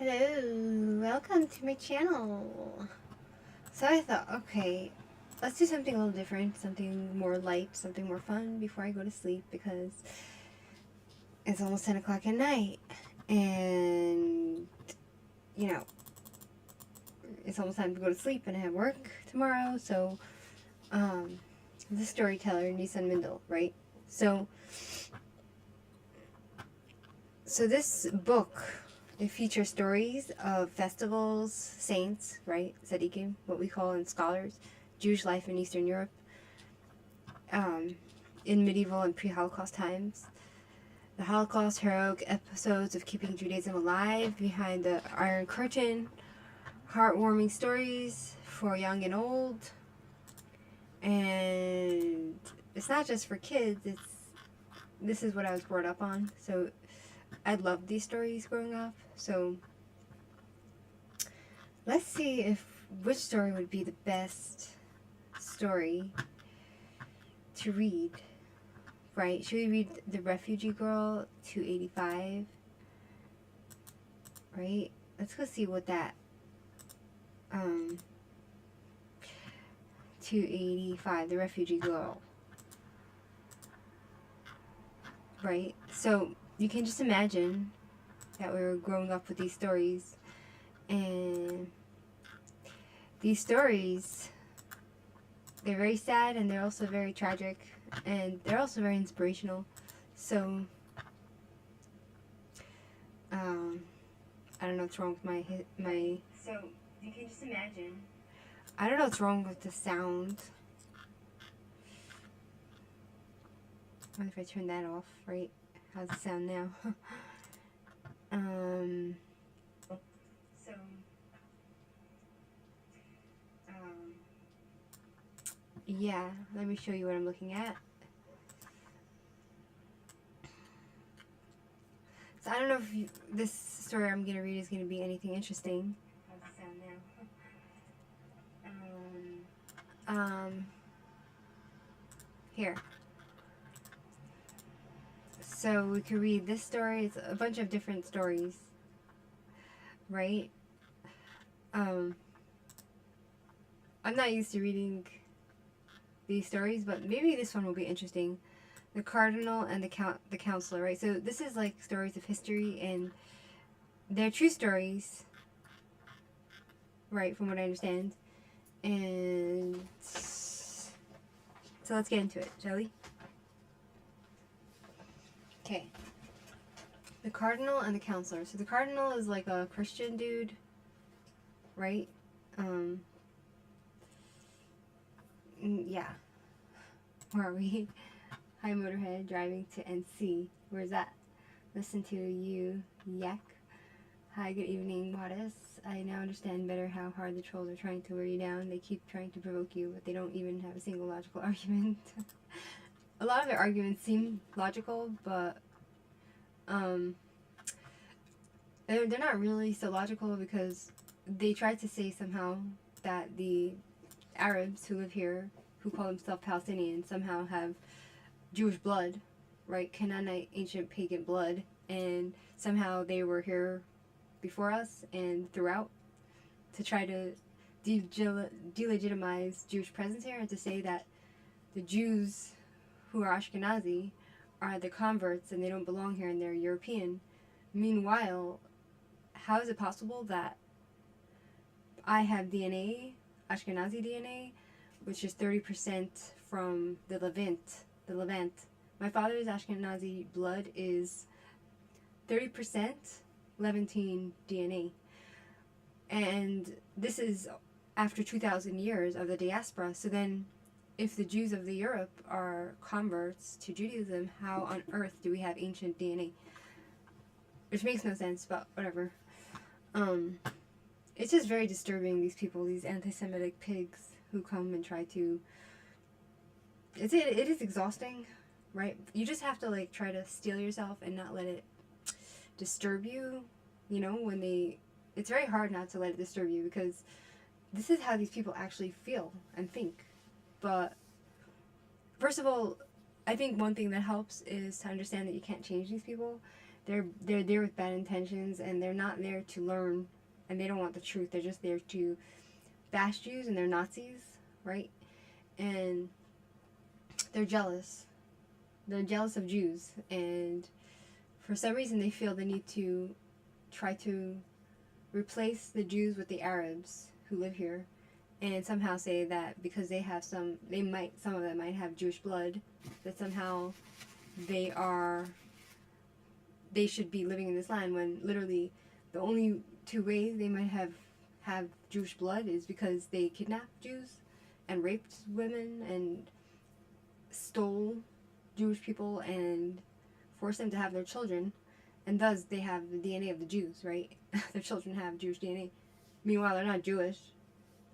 Hello, welcome to my channel. So I thought, okay, let's do something a little different, something more light, something more fun before I go to sleep because it's almost 10 o'clock at night and, you know, it's almost time to go to sleep and I have work tomorrow. So, the storyteller, Nissan Mindel, right? So this book, it features stories of festivals, saints, right? Tzaddikim, what we call in scholars, Jewish life in Eastern Europe, in medieval and pre-Holocaust times. The Holocaust, heroic episodes of keeping Judaism alive behind the Iron Curtain, heartwarming stories for young and old, and it's not just for kids. This is what I was brought up on, so I loved these stories growing up. So let's see which story would be the best story to read, right? Should we read The Refugee Girl 285? Right? Let's go see what that 285, The Refugee Girl. Right? So you can just imagine that we were growing up with these stories, and these stories, they're very sad and they're also very tragic and they're also very inspirational. So I don't know what's wrong with my so you can just imagine, I don't know what's wrong with the sound. What if I turn that off, right? How's it sound now? Yeah, let me show you what I'm looking at. So I don't know if this story I'm going to read is going to be anything interesting. How's it sound now? Here. So we could read this story. It's a bunch of different stories, right? I'm not used to reading these stories, but maybe this one will be interesting. The Cardinal and the Counselor, right? So this is like stories of history, and they're true stories, right, from what I understand. And so let's get into it, shall we? Okay. The Cardinal and the Counselor. So the Cardinal is like a Christian dude, right? Yeah. Where are we? Hi, Motorhead, driving to NC. Where's that? Listen to you, yak. Hi, good evening, Modest. I now understand better how hard the trolls are trying to wear you down. They keep trying to provoke you, but they don't even have a single logical argument. A lot of their arguments seem logical, but they're not really so logical, because they try to say somehow that the Arabs who live here, who call themselves Palestinians, somehow have Jewish blood, right? Canaanite ancient pagan blood, and somehow they were here before us and throughout, to try to delegitimize Jewish presence here, and to say that the Jews who are Ashkenazi are the converts and they don't belong here and they're European. Meanwhile, how is it possible that I have DNA, Ashkenazi DNA, which is 30% from the Levant. My father's Ashkenazi blood is 30% Levantine DNA. And this is after 2,000 years of the diaspora. So then, if the Jews of the Europe are converts to Judaism, how on earth do we have ancient DNA? Which makes no sense, but whatever. It's just very disturbing, these people, these anti-Semitic pigs who come and try to... It is exhausting, right? You just have to like try to steel yourself and not let it disturb you, you know, when they... It's very hard not to let it disturb you, because this is how these people actually feel and think. But first of all, I think one thing that helps is to understand that you can't change these people, they're there with bad intentions, and they're not there to learn, and they don't want the truth. They're just there to bash Jews, and they're Nazis, right? And they're jealous. They're jealous of Jews, and for some reason they feel the need to try to replace the Jews with the Arabs who live here, and somehow say that because they have some of them might have Jewish blood, that somehow they should be living in this land, when literally the only two ways they might have Jewish blood is because they kidnapped Jews and raped women and stole Jewish people and forced them to have their children, and thus they have the DNA of the Jews, right? Their children have Jewish DNA. Meanwhile, they're not Jewish,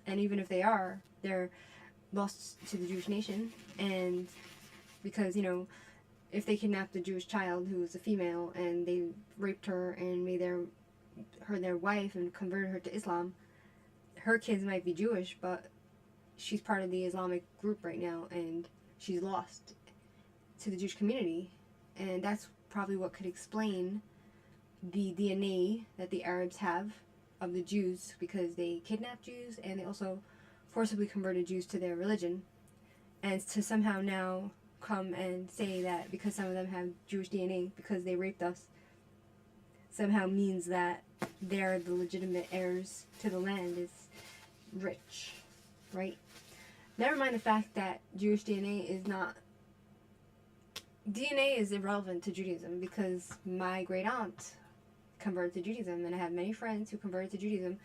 and even if they are, they're lost to the Jewish nation. And because, if they kidnapped a Jewish child who was a female and they raped her and made her their wife and converted her to Islam, her kids might be Jewish, but she's part of the Islamic group right now, and she's lost to the Jewish community. And that's probably what could explain the DNA that the Arabs have of the Jews, because they kidnapped Jews and they also forcibly converted Jews to their religion. And to somehow now come and say that because some of them have Jewish DNA because they raped us, somehow means that they're the legitimate heirs to the land is rich, right? Never mind the fact that Jewish DNA is irrelevant to Judaism, because my great aunt converted to Judaism, and I have many friends who converted to Judaism,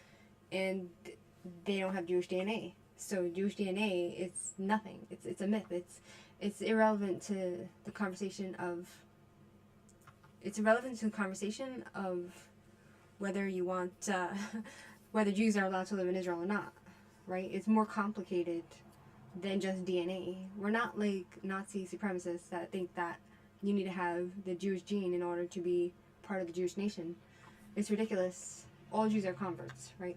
and they don't have Jewish DNA. So Jewish DNA, it's nothing. It's a myth. It's irrelevant to the conversation of. It's irrelevant to the conversation of whether you want whether Jews are allowed to live in Israel or not, right? It's more complicated than just DNA. We're not like Nazi supremacists that think that you need to have the Jewish gene in order to be part of the Jewish nation. It's ridiculous. All Jews are converts, right?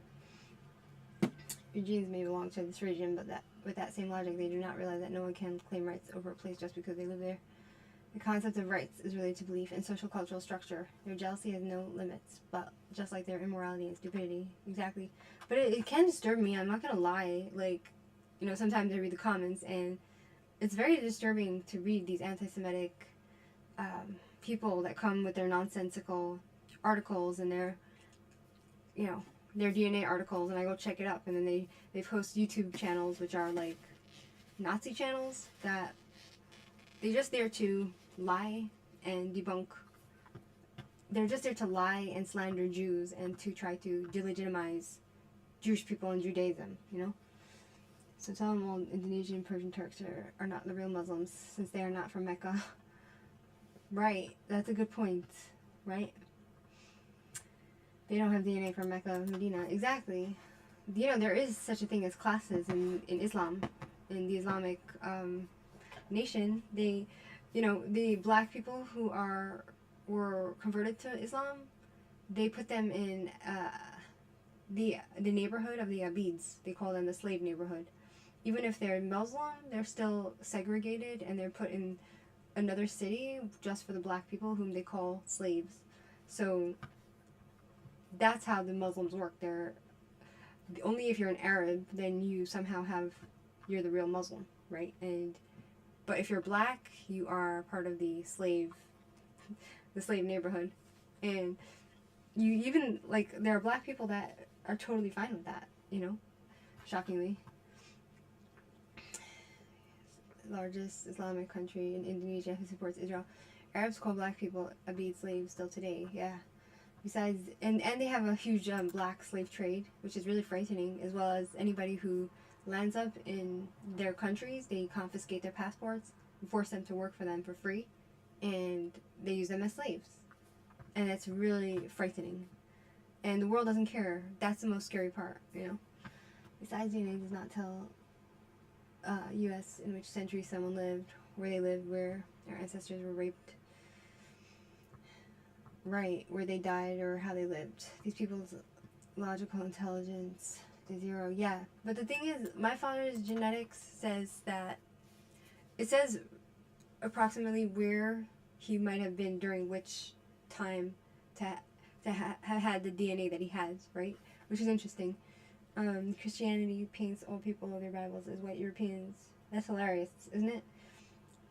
Your genes may belong to this region, but with that same logic, they do not realize that no one can claim rights over a place just because they live there. The concept of rights is related to belief in social cultural structure. Their jealousy has no limits, but just like their immorality and stupidity. Exactly. But it can disturb me, I'm not gonna lie. Like, sometimes I read the comments, and it's very disturbing to read these anti-Semitic people that come with their nonsensical articles and their DNA articles, and I go check it up, and then they post YouTube channels which are like Nazi channels that they're just there to lie and debunk. They're just there to lie and slander Jews and to try to delegitimize Jewish people and Judaism, So tell them all Indonesian Persian Turks are not the real Muslims, since they are not from Mecca. Right, that's a good point, right? They don't have DNA from Mecca, Medina. Exactly. There is such a thing as classes in Islam, in the Islamic nation. The black people who were converted to Islam, they put them in the neighborhood of the Abids. They call them the slave neighborhood. Even if they're Muslim, they're still segregated, and they're put in another city just for the black people whom they call slaves. So that's how the Muslims work. They're only if you're an Arab, then you're the real Muslim, right? But if you're black, you are part of the slave neighborhood. And you even, there are black people that are totally fine with that, shockingly. Largest Islamic country in Indonesia who supports Israel. Arabs call black people Abid slaves still today, yeah. Besides, and they have a huge black slave trade, which is really frightening, as well as anybody who lands up in their countries, they confiscate their passports and force them to work for them for free, and they use them as slaves. And it's really frightening. And the world doesn't care. That's the most scary part, Besides, DNA does not tell U.S. in which century someone lived, where they lived, where their ancestors were raped, right, where they died, or how they lived. These people's logical intelligence is zero. Yeah, but the thing is, my father's genetics says that it says approximately where he might have been during which time to have had the DNA that he has, right? Which is interesting. Christianity paints all people of their Bibles as white Europeans. That's hilarious, isn't it?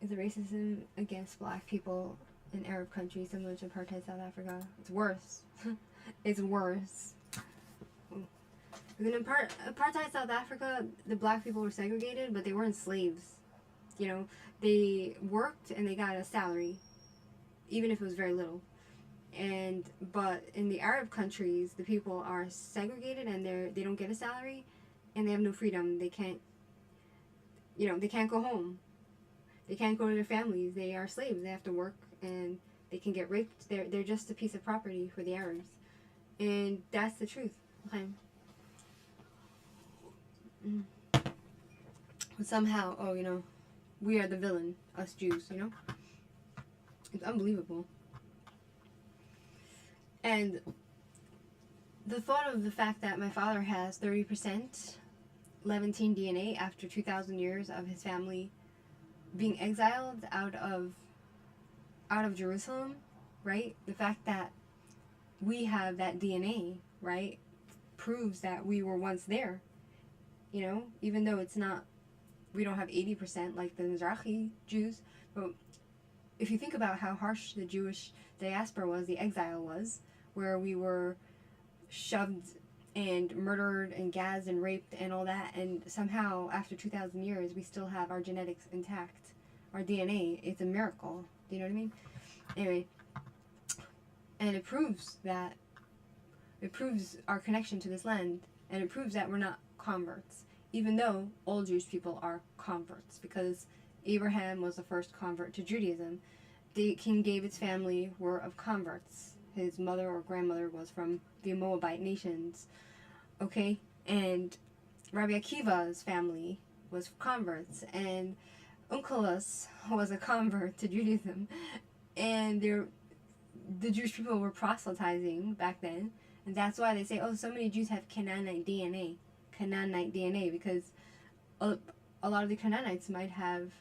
Is the racism against black people in Arab countries similar to apartheid South Africa? It's worse. It's worse. Because in apartheid South Africa, the black people were segregated, but they weren't slaves. You know, they worked and they got a salary, even if it was very little. But in the Arab countries, the people are segregated and they don't get a salary, and they have no freedom. They can't, they can't go home. They can't go to their families. They are slaves. They have to work, and they can get raped. They're just a piece of property for the Arabs, and that's the truth. Okay. But somehow, we are the villain, us Jews. It's unbelievable. And the thought of the fact that my father has 30% Levantine DNA after 2,000 years of his family being exiled out of Jerusalem, right? The fact that we have that DNA, right, proves that we were once there. Even though we don't have 80% like the Mizrahi Jews, but if you think about how harsh the Jewish diaspora was, the exile was, where we were shoved and murdered and gassed and raped and all that, and somehow after 2,000 years we still have our genetics intact, our DNA. It's a miracle. Do you know what I mean? Anyway, and it proves our connection to this land, and it proves that we're not converts, even though all Jewish people are converts, because Abraham was the first convert to Judaism. King David's family were of converts. His mother or grandmother was from the Moabite nations, okay? And Rabbi Akiva's family was converts, and Onkelos was a convert to Judaism, and the Jewish people were proselytizing back then, and that's why they say, so many Jews have Canaanite DNA, because a lot of the Canaanites might have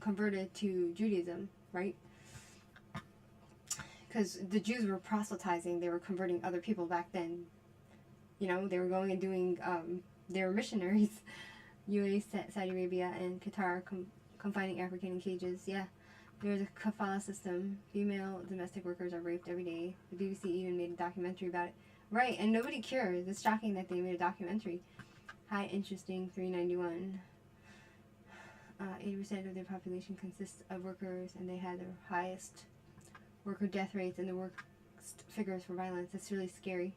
converted to Judaism, right? Because the Jews were proselytizing, they were converting other people back then. They were going and doing, they were missionaries. UAE, Saudi Arabia, and Qatar confining African in cages. Yeah, there's a kafala system. Female domestic workers are raped every day. The BBC even made a documentary about it. Right, and nobody cares. It's shocking that they made a documentary. Hi, interesting, 391. 80% of their population consists of workers, and they had the highest worker death rates and the worst figures for violence. That's really scary.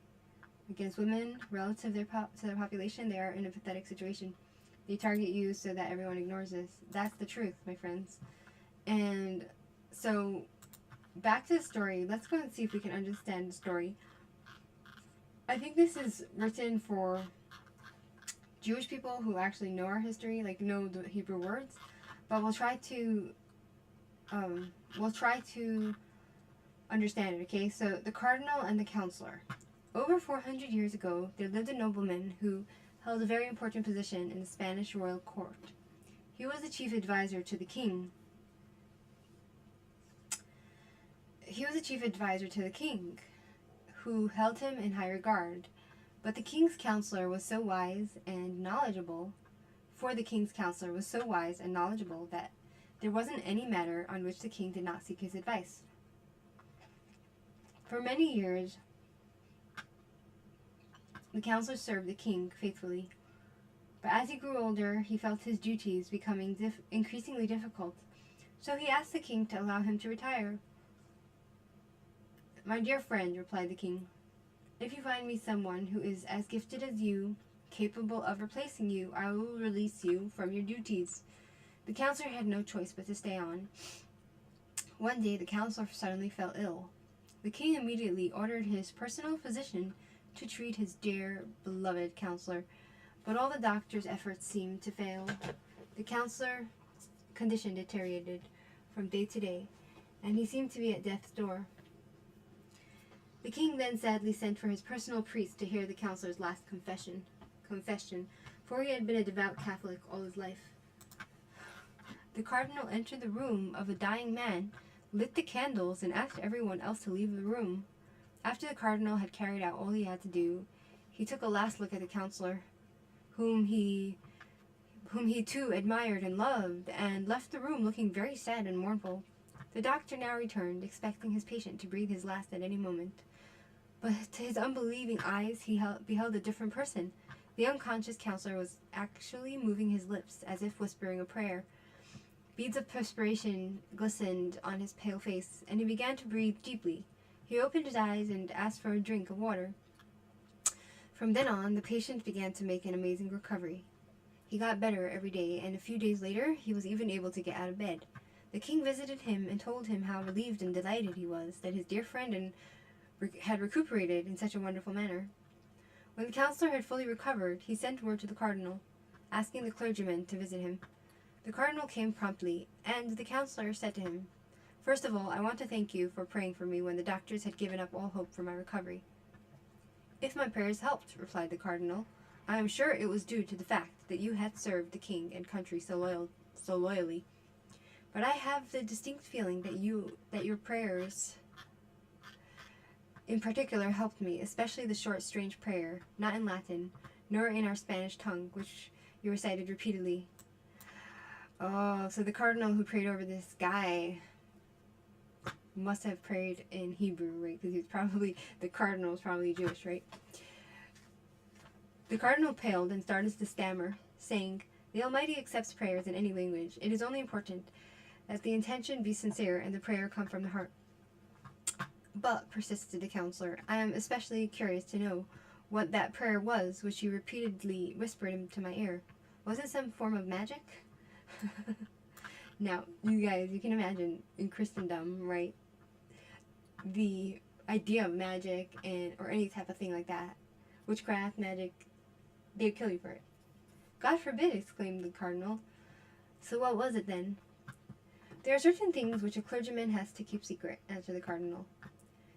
Against women, relative to their population, they are in a pathetic situation. They target you so that everyone ignores this. That's the truth, my friends. And so, back to the story. Let's go and see if we can understand the story. I think this is written for Jewish people who actually know our history, like know the Hebrew words, but we'll try to understand it, okay? So, the cardinal and the counselor. Over 400 years ago, there lived a nobleman who held a very important position in the Spanish royal court. He was the chief advisor to the king. Who held him in high regard. But the king's counselor was so wise and knowledgeable, that there wasn't any matter on which the king did not seek his advice. For many years, the counselor served the king faithfully. But as he grew older, he felt his duties becoming increasingly difficult. So he asked the king to allow him to retire. "My dear friend," replied the king, "if you find me someone who is as gifted as you, capable of replacing you, I will release you from your duties." The counselor had no choice but to stay on. One day, the counselor suddenly fell ill. The king immediately ordered his personal physician to treat his dear, beloved counselor, but all the doctor's efforts seemed to fail. The counselor's condition deteriorated from day to day, and he seemed to be at death's door. The king then sadly sent for his personal priest to hear the counselor's last confession, for he had been a devout Catholic all his life. The cardinal entered the room of a dying man lit the candles, and asked everyone else to leave the room. After the cardinal had carried out all he had to do, he took a last look at the counselor, whom he too admired and loved, and left the room looking very sad and mournful. The doctor now returned, expecting his patient to breathe his last at any moment. But to his unbelieving eyes he beheld a different person. The unconscious counselor was actually moving his lips, as if whispering a prayer. Beads of perspiration glistened on his pale face, and he began to breathe deeply. He opened his eyes and asked for a drink of water. From then on, the patient began to make an amazing recovery. He got better every day, and a few days later, he was even able to get out of bed. The king visited him and told him how relieved and delighted he was that his dear friend had recuperated in such a wonderful manner. When the counselor had fully recovered, he sent word to the cardinal, asking the clergyman to visit him. The cardinal came promptly, and the counselor said to him, "First of all, I want to thank you for praying for me when the doctors had given up all hope for my recovery." "If my prayers helped," replied the cardinal, "I am sure it was due to the fact that you had served the king and country so loyally. But I have the distinct feeling that your prayers in particular helped me, especially the short, strange prayer, not in Latin, nor in our Spanish tongue, which you recited repeatedly." Oh, so the cardinal who prayed over this guy must have prayed in Hebrew, right? Because the cardinal was probably Jewish, right? The cardinal paled and started to stammer, saying, "The Almighty accepts prayers in any language. It is only important that the intention be sincere and the prayer come from the heart." "But," persisted the counselor, "I am especially curious to know what that prayer was which you repeatedly whispered into my ear. Was it some form of magic?" Now, you guys, you can imagine in Christendom, right? The idea of magic or any type of thing like that, witchcraft, magic, they'd kill you for it. "God forbid," exclaimed the cardinal. "So what was it then?" "There are certain things which a clergyman has to keep secret," answered the cardinal.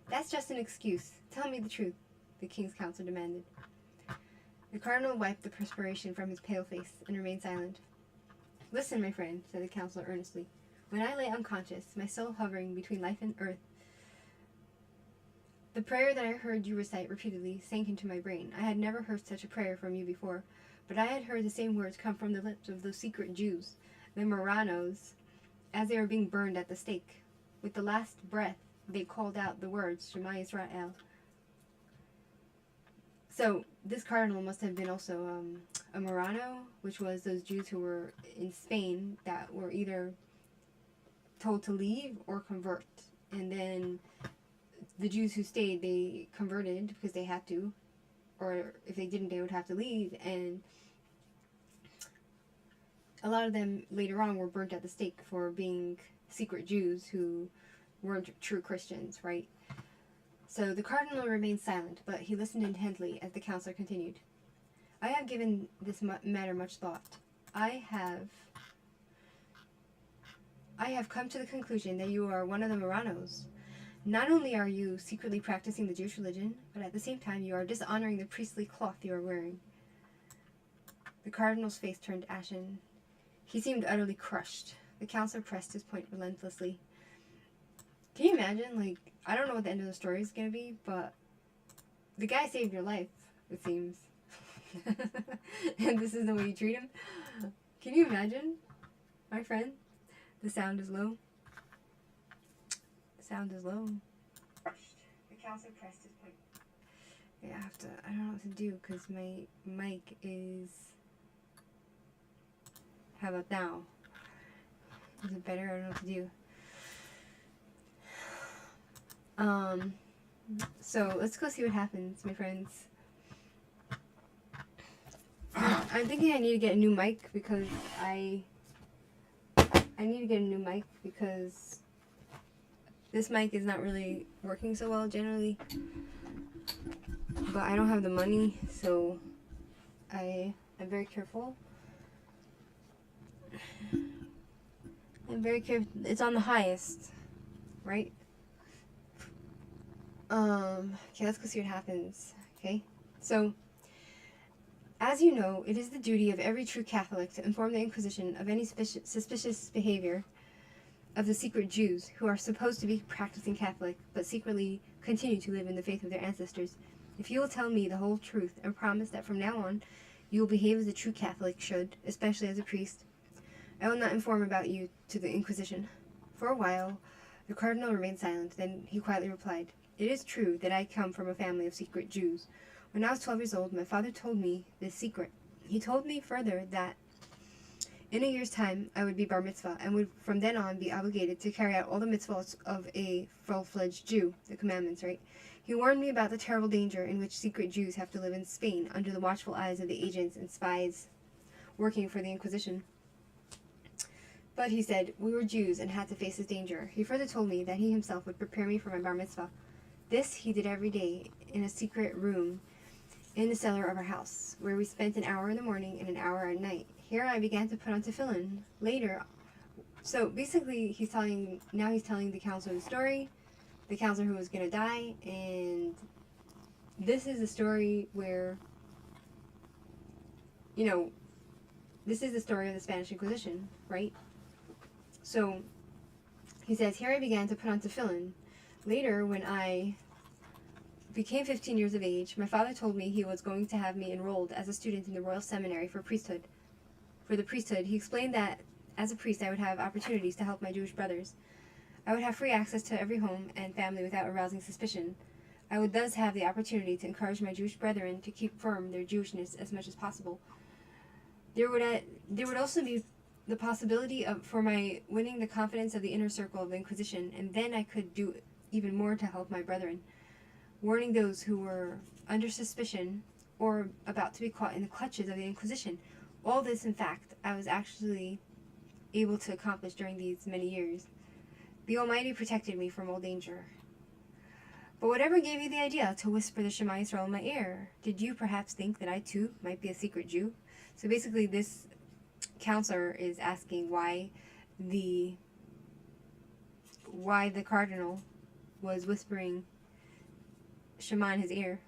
"That's just an excuse. Tell me the truth," the king's counselor demanded. The cardinal wiped the perspiration from his pale face and remained silent. "Listen, my friend," said the counselor earnestly. "When I lay unconscious, my soul hovering between life and earth, the prayer that I heard you recite repeatedly sank into my brain. I had never heard such a prayer from you before, but I had heard the same words come from the lips of those secret Jews, the Marranos, as they were being burned at the stake. With the last breath, they called out the words, 'Shema Israel.'" So this cardinal must have been also a Marrano, which was those Jews who were in Spain that were either told to leave or convert. And then the Jews who stayed, they converted because they had to, or if they didn't, they would have to leave. And a lot of them later on were burnt at the stake for being secret Jews who weren't true Christians, right? So the cardinal remained silent, but he listened intently as the counselor continued. "I have given this matter much thought. I have come to the conclusion that you are one of the Marranos. Not only are you secretly practicing the Jewish religion, but at the same time you are dishonoring the priestly cloth you are wearing." The cardinal's face turned ashen. He seemed utterly crushed. The counselor pressed his point relentlessly. Can you imagine, I don't know what the end of the story is going to be, but the guy saved your life, it seems. And this is the way you treat him? Can you imagine, my friend? The sound is low. The sound is low. The counselor pressed his point. Yeah, I don't know what to do because my mic is... How about now? Is it better? I don't know what to do. So let's go see what happens, my friends. I'm thinking I need to get a new mic because this mic is not really working so well generally. But I don't have the money, so I am very careful. It's on the highest, right? Okay, let's go see what happens. Okay, so, as you know, it is the duty of every true Catholic to inform the Inquisition of any suspicious behavior of the secret Jews who are supposed to be practicing Catholic, but secretly continue to live in the faith of their ancestors. If you will tell me the whole truth and promise that from now on you will behave as a true Catholic should, especially as a priest, I will not inform about you to the Inquisition." For a while, the cardinal remained silent. Then he quietly replied, "It is true that I come from a family of secret Jews. When I was 12 years old, my father told me this secret. He told me further that in a year's time I would be bar mitzvah and would from then on be obligated to carry out all the mitzvahs of a full-fledged Jew, the commandments, right? He warned me about the terrible danger in which secret Jews have to live in Spain under the watchful eyes of the agents and spies working for the Inquisition. But, he said, we were Jews and had to face this danger. He further told me that he himself would prepare me for my bar mitzvah. This he did every day in a secret room in the cellar of our house, where we spent an hour in the morning and an hour at night. Here I began to put on tefillin. Later, so basically he's telling the counselor the story, the counselor who was going to die, and this is a story where, this is the story of the Spanish Inquisition, right? So, he says, here I began to put on tefillin. Later, when I became 15 years of age, my father told me he was going to have me enrolled as a student in the Royal Seminary for priesthood. For the priesthood, he explained that as a priest I would have opportunities to help my Jewish brothers. I would have free access to every home and family without arousing suspicion. I would thus have the opportunity to encourage my Jewish brethren to keep firm their Jewishness as much as possible. There would also be the possibility for my winning the confidence of the inner circle of the Inquisition, and then I could do even more to help my brethren, warning those who were under suspicion or about to be caught in the clutches of the Inquisition. All this, in fact, I was actually able to accomplish during these many years. The Almighty protected me from all danger. But whatever gave you the idea to whisper the Shema Yisrael in my ear? Did you perhaps think that I too might be a secret Jew? So basically this counselor is asking why the cardinal was whispering Shema in his ear.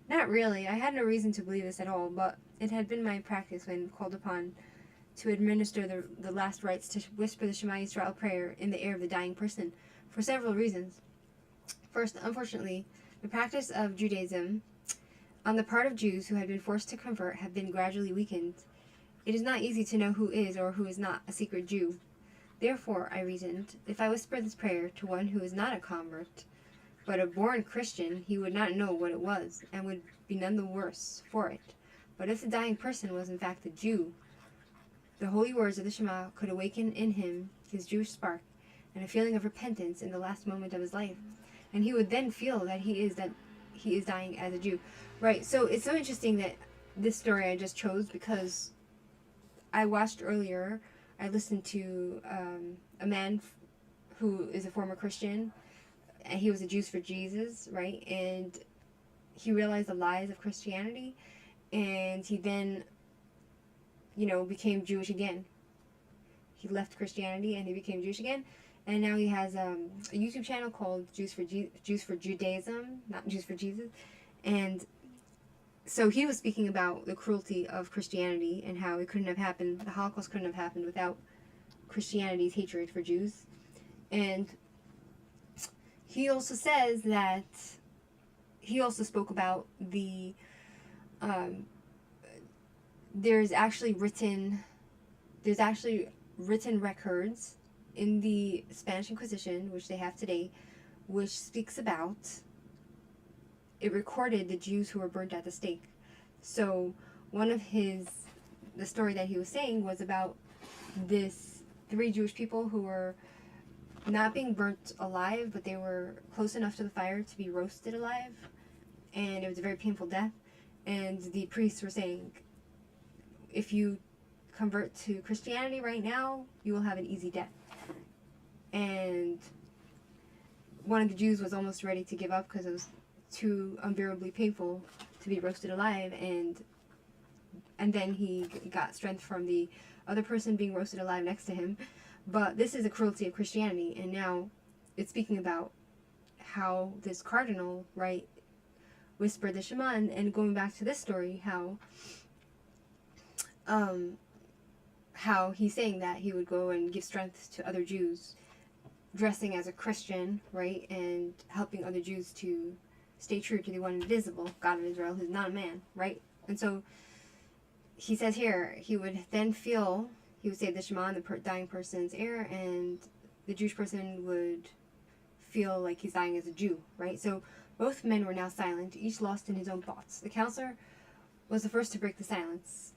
Not really. I had no reason to believe this at all, but it had been my practice when called upon to administer the last rites to whisper the Shema Yisrael prayer in the ear of the dying person, for several reasons. First, unfortunately, the practice of Judaism on the part of Jews who had been forced to convert have been gradually weakened. It is not easy to know who is or who is not a secret Jew. Therefore, I reasoned, if I whispered this prayer to one who is not a convert, but a born Christian, he would not know what it was, and would be none the worse for it. But if the dying person was in fact a Jew, the holy words of the Shema could awaken in him his Jewish spark and a feeling of repentance in the last moment of his life, and he would then feel that he is dying as a Jew. Right, so it's so interesting that this story I just chose, because I watched earlier, I listened to a man who is a former Christian, and he was a Jews for Jesus, right? And he realized the lies of Christianity, and he then, became Jewish again. He left Christianity and he became Jewish again, and now he has a YouTube channel called Jews for Judaism, not Jews for Jesus, and so he was speaking about the cruelty of Christianity and how it couldn't have happened, the Holocaust couldn't have happened without Christianity's hatred for Jews. And he also says that he also spoke about the there's actually written records in the Spanish Inquisition, which they have today, which speaks about, it recorded the Jews who were burnt at the stake. So the story that he was saying was about this 3 Jewish people who were not being burnt alive, but they were close enough to the fire to be roasted alive, and it was a very painful death. And the priests were saying, if you convert to Christianity right now, you will have an easy death. And one of the Jews was almost ready to give up because it was too unbearably painful to be roasted alive, and then he got strength from the other person being roasted alive next to him. But this is a cruelty of Christianity, and now it's speaking about how this cardinal, right, whispered the Shema, and going back to this story, how how he's saying that he would go and give strength to other Jews, dressing as a Christian, right, and helping other Jews to stay true to the one invisible God of Israel, who's not a man, right? And so he says here, he would say the Shema in the dying person's ear, and the Jewish person would feel like he's dying as a Jew, right? So both men were now silent, each lost in his own thoughts. The counselor was the first to break the silence.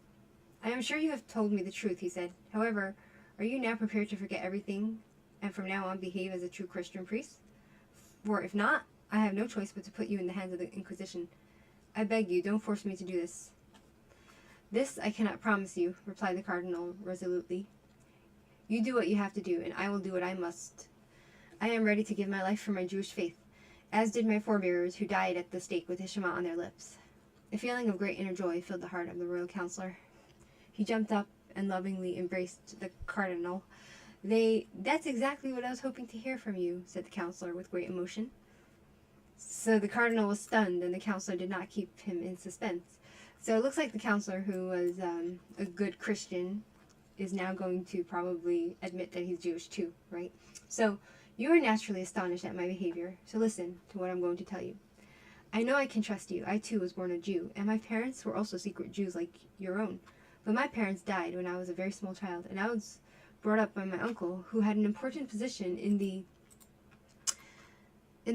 I am sure you have told me the truth, he said. However, are you now prepared to forget everything and from now on behave as a true Christian priest? For if not, I have no choice but to put you in the hands of the Inquisition. I beg you, don't force me to do this. This I cannot promise you, replied the cardinal resolutely. You do what you have to do, and I will do what I must. I am ready to give my life for my Jewish faith, as did my forebears who died at the stake with the Shema on their lips. A feeling of great inner joy filled the heart of the royal counselor. He jumped up and lovingly embraced the cardinal. That's exactly what I was hoping to hear from you, said the counselor with great emotion. So the cardinal was stunned, and the counselor did not keep him in suspense. So it looks like the counselor, who was a good Christian, is now going to probably admit that he's Jewish too, right? So you are naturally astonished at my behavior, so listen to what I'm going to tell you. I know I can trust you. I too was born a Jew, and my parents were also secret Jews like your own. But my parents died when I was a very small child, and I was brought up by my uncle, who had an important position in the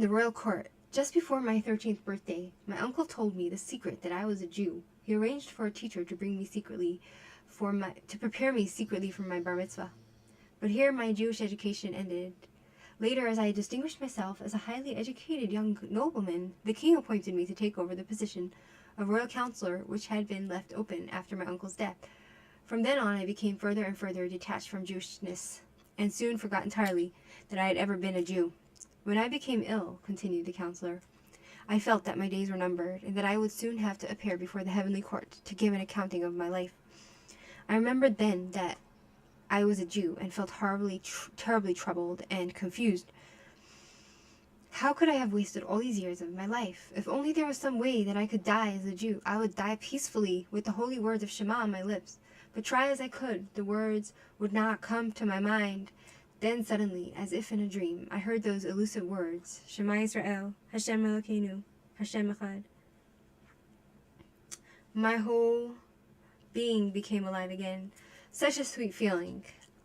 royal court. Just before my 13th birthday, my uncle told me the secret that I was a Jew. He arranged for a teacher to bring me secretly to prepare me secretly for my bar mitzvah. But here my Jewish education ended. Later, as I distinguished myself as a highly educated young nobleman, the king appointed me to take over the position of royal counselor, which had been left open after my uncle's death. From then on, I became further and further detached from Jewishness, and soon forgot entirely that I had ever been a Jew. When I became ill, continued the counselor, I felt that my days were numbered, and that I would soon have to appear before the heavenly court to give an accounting of my life. I remembered then that I was a Jew, and felt terribly troubled and confused. How could I have wasted all these years of my life? If only there was some way that I could die as a Jew, I would die peacefully with the holy words of Shema on my lips. But try as I could, the words would not come to my mind. Then suddenly, as if in a dream, I heard those elusive words, Shema Yisrael, Hashem Elokeinu, Hashem Echad. My whole being became alive again. Such a sweet feeling.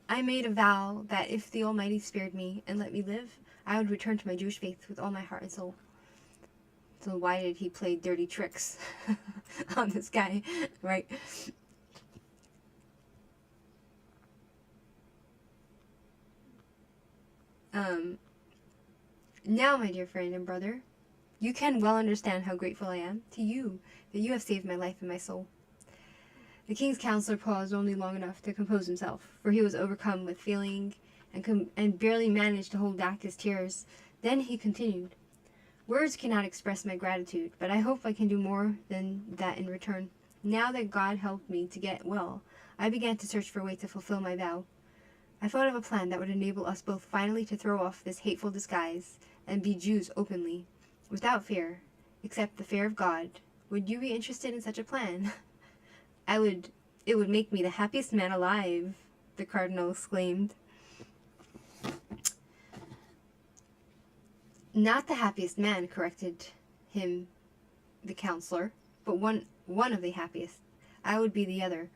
I made a vow that if the Almighty spared me and let me live, I would return to my Jewish faith with all my heart and soul. So why did he play dirty tricks on this guy, right? Now, my dear friend and brother, you can well understand how grateful I am to you that you have saved my life and my soul. The king's counselor paused only long enough to compose himself, for he was overcome with feeling and barely managed to hold back his tears. Then he continued, Words cannot express my gratitude, but I hope I can do more than that in return. Now that God helped me to get well, I began to search for a way to fulfill my vow. I thought of a plan that would enable us both finally to throw off this hateful disguise and be Jews openly, without fear, except the fear of God. Would you be interested in such a plan? It would make me the happiest man alive, the cardinal exclaimed. Not the happiest man, corrected him the counselor, but one of the happiest. I would be the other.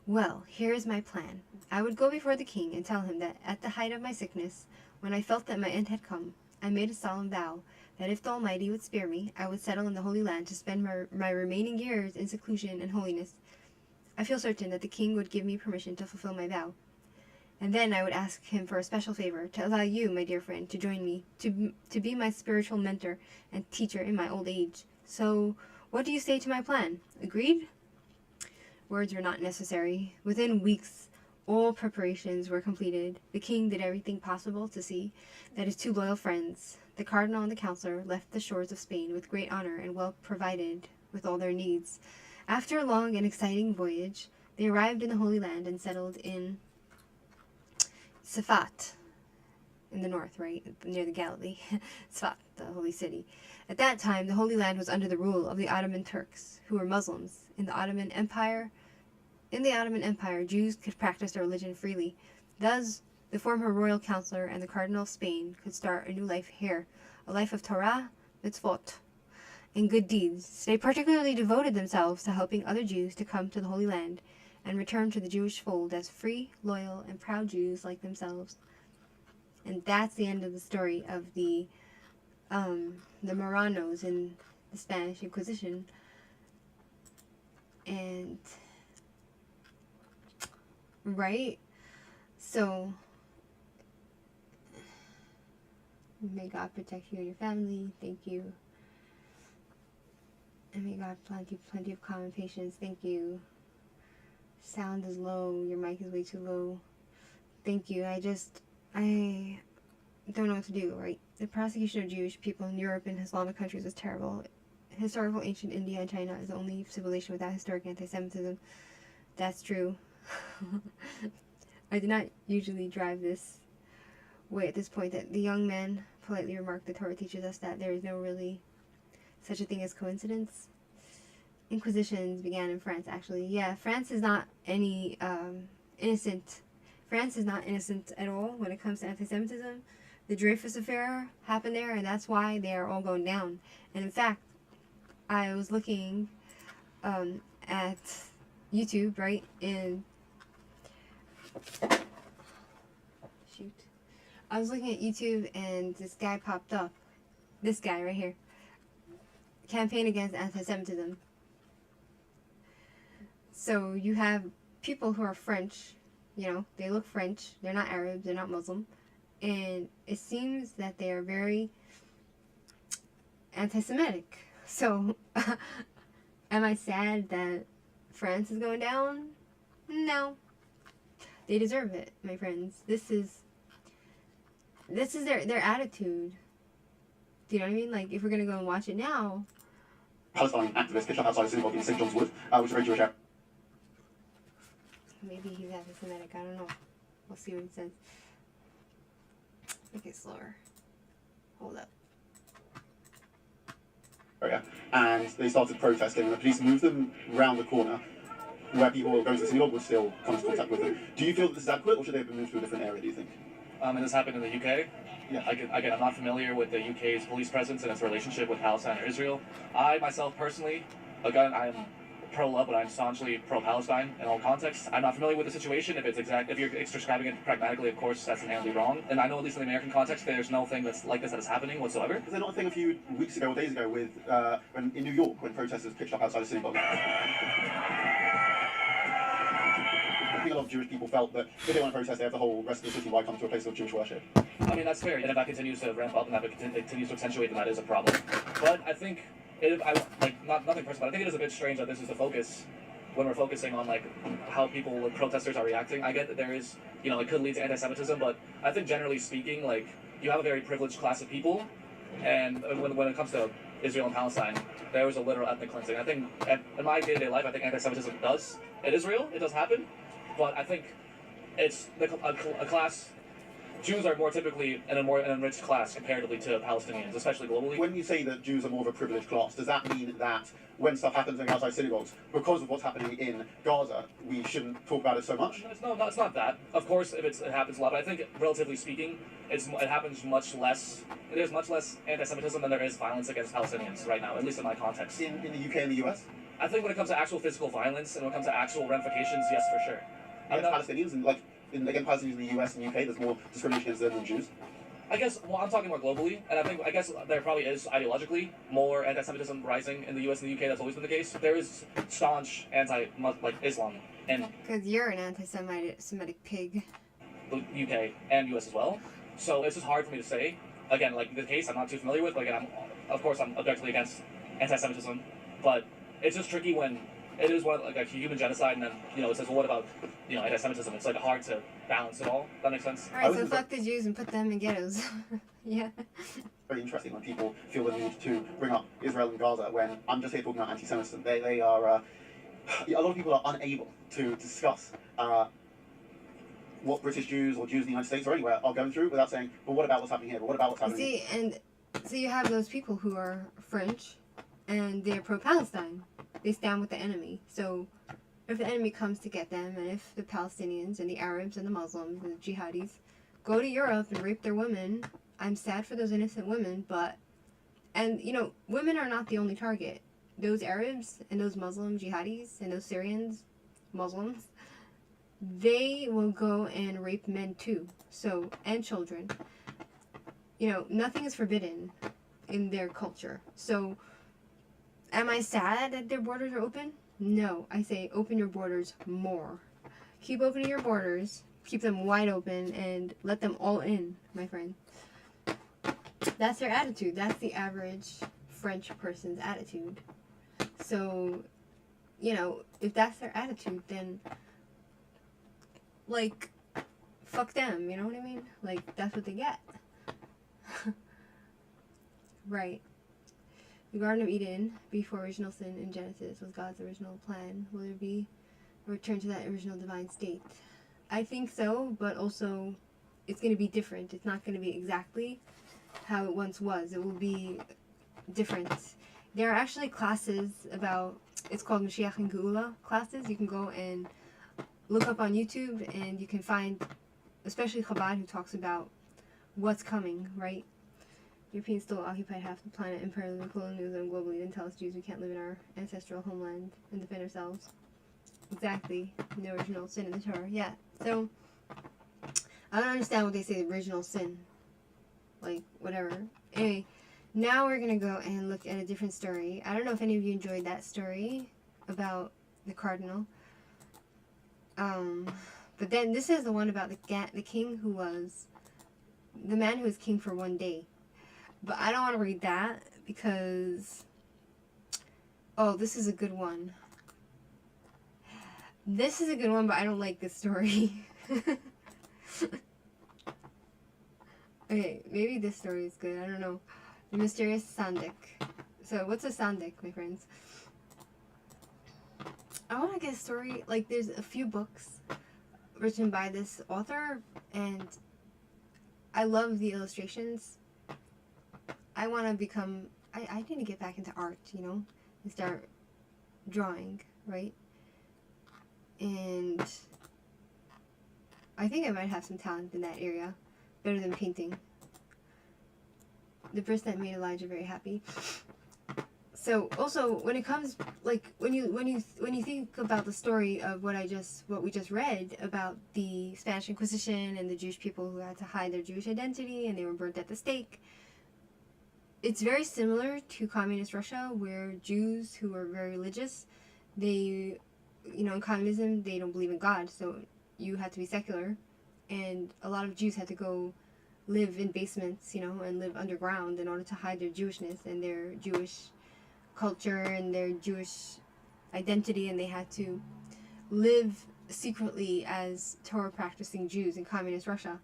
Well, here is my plan. I would go before the king and tell him that at the height of my sickness, when I felt that my end had come, I made a solemn vow that if the Almighty would spare me, I would settle in the Holy Land to spend my remaining years in seclusion and holiness. I feel certain that the king would give me permission to fulfill my vow. And then I would ask him for a special favor, to allow you, my dear friend, to join me, to be my spiritual mentor and teacher in my old age. So, what do you say to my plan? Agreed? Words were not necessary. Within weeks, all preparations were completed. The king did everything possible to see that his two loyal friends, the cardinal and the counselor, left the shores of Spain with great honor and well provided with all their needs. After a long and exciting voyage, they arrived in the Holy Land and settled in Safat, in the north, right, near the Galilee. Safat, the holy city. At that time, the Holy Land was under the rule of the Ottoman Turks, who were Muslims. In the Ottoman Empire, In the Ottoman Empire, Jews could practice their religion freely. Thus, the former royal counselor and the Cardinal of Spain could start a new life here, a life of Torah, mitzvot, and good deeds. They particularly devoted themselves to helping other Jews to come to the Holy Land and return to the Jewish fold as free, loyal, and proud Jews like themselves. And that's the end of the story of the Marranos in the Spanish Inquisition. And right, so may God protect you and your family. Thank you. And may God plenty of calm and patience. Thank you. Sound is low. Your mic is way too low. Thank you. I don't know what to do, right? The persecution of Jewish people in Europe and Islamic countries was terrible. Historical ancient India and China is the only civilization without historic anti-Semitism. That's true. I did not usually drive this way at this point. That the young man politely remarked, the Torah teaches us that there is no really such a thing as coincidence. Inquisitions began in France, actually. Yeah, France is not any innocent. France is not innocent at all when it comes to anti-Semitism. The Dreyfus affair happened there, and that's why they are all going down. And in fact, I was looking at YouTube, right? And shoot, I was looking at YouTube, and this guy popped up. This guy right here. Campaign against anti-Semitism. So you have people who are French, you know, they look French, they're not Arabs, they're not Muslim, and it seems that they are very anti-Semitic. So, am I sad that France is going down? No. They deserve it, my friends. This is their attitude. Do you know what I mean? Like, if we're gonna go and watch it now. Palestine activist pitched up outside a synagogue in St. John's Wood, which is a very Jewish area. Maybe he's anti-Semitic. I don't know. We'll see what he says. Make it slower. Hold up. And they started protesting, and the police moved them round the corner where people going to the synagogue would still come into contact with them. Do you feel that this is adequate, or should they have been moved to a different area, do you think? And this happened in the UK. Yeah. Again, I'm not familiar with the UK's police presence and its relationship with Palestine or Israel. I, myself, personally, again, I'm pro-love, but I'm staunchly pro-Palestine in all contexts. I'm not familiar with the situation. If you're describing it pragmatically, of course, that's inherently wrong. And I know, at least in the American context, there's no thing that's like this that is happening whatsoever. Was there not a thing a few weeks ago or days ago with when in New York when protesters pitched up outside a synagogue? I think a lot of Jewish people felt that if they want to protest, they have the whole rest of the city. Why come to a place of Jewish worship? I mean, that's fair. And if that continues to ramp up and that continues to accentuate, then that is a problem. But I think, nothing personal, but I think it is a bit strange that this is the focus when we're focusing on like how people, protesters are reacting. I get that there is, it could lead to anti-Semitism, but I think generally speaking, like, you have a very privileged class of people, and when it comes to Israel and Palestine, there was a literal ethnic cleansing. I think in my day-to-day life, I think anti-Semitism does in Israel, it does happen, but I think it's a class. Jews are more typically in a more enriched class comparatively to Palestinians, especially globally. When you say that Jews are more of a privileged class, does that mean that when stuff happens outside synagogues, because of what's happening in Gaza, we shouldn't talk about it so much? No, it's not that. Of course, if it happens a lot, but I think, relatively speaking, it happens much less. There's much less anti-Semitism than there is violence against Palestinians right now, at least in my context. In the UK and the US? I think when it comes to actual physical violence and when it comes to actual ramifications, yes, for sure. Palestinians and Palestinians in the US and UK, there's more discrimination against them than Jews. I guess, I'm talking more globally, and I guess there probably is ideologically more anti-Semitism rising in the US and the UK. That's always been the case. There is staunch Islam in because you're an anti-Semitic pig. The UK and US as well. So it's just hard for me to say. Again, like the case, I'm not too familiar with. But again, I'm objectively against anti-Semitism, but it's just tricky when it is one like a human genocide, and then it says, well, what about anti-Semitism? It's like hard to balance it all. That makes sense. All right, so fuck the Jews and put them in ghettos. Yeah. Very interesting when people feel the need to bring up Israel and Gaza when I'm just here talking about anti-Semitism. They are a lot of people are unable to discuss what British Jews or Jews in the United States or anywhere are going through without saying, but what about what's happening here? But what about what's happening here? And so you have those people who are French and they're pro-Palestine. They stand with the enemy. So if the enemy comes to get them, and if the Palestinians and the Arabs and the Muslims and the jihadis go to Europe and rape their women, I'm sad for those innocent women, but, and you know, women are not the only target. Those Arabs and those Muslim jihadis and those Syrians, Muslims, they will go and rape men too, so, and children. You know, nothing is forbidden in their culture. So, am I sad that their borders are open? No. I say open your borders more. Keep opening your borders, keep them wide open, and let them all in, my friend. That's their attitude. That's the average French person's attitude. So, you know, if that's their attitude, then, like, fuck them, you know what I mean? Like, that's what they get. Right. The Garden of Eden, before original sin in Genesis, was God's original plan. Will there be a return to that original divine state? I think so, but also it's going to be different. It's not going to be exactly how it once was. It will be different. There are actually classes about, it's called Mashiach and Geula classes. You can go and look up on YouTube, and you can find, especially Chabad, who talks about what's coming, right? Europeans still occupied half the planet, imperialism, colonialism, globally, then tell us Jews we can't live in our ancestral homeland and defend ourselves. Exactly. No original sin in the Torah. Yeah. So, I don't understand what they say, original sin. Like, whatever. Anyway, now we're going to go and look at a different story. I don't know if any of you enjoyed that story about the cardinal. But then this is the one about the king who was, the man who was king for one day. But I don't want to read that because, oh, this is a good one. This is a good one, but I don't like this story. Okay, maybe this story is good. I don't know. The Mysterious Sandik. So, what's a Sandik, my friends? I want to get a story. Like, there's a few books written by this author, and I love the illustrations. I want to become, I need to get back into art, you know, and start drawing, right? And I think I might have some talent in that area, better than painting. The verse that made Elijah very happy. So also, when it comes, like, when you think about the story of what we just read about the Spanish Inquisition and the Jewish people who had to hide their Jewish identity and they were burnt at the stake, it's very similar to communist Russia, where Jews who are very religious, they, you know, in communism, they don't believe in God, so you had to be secular, and a lot of Jews had to go live in basements, you know, and live underground in order to hide their Jewishness and their Jewish culture and their Jewish identity, and they had to live secretly as Torah practicing Jews in communist Russia.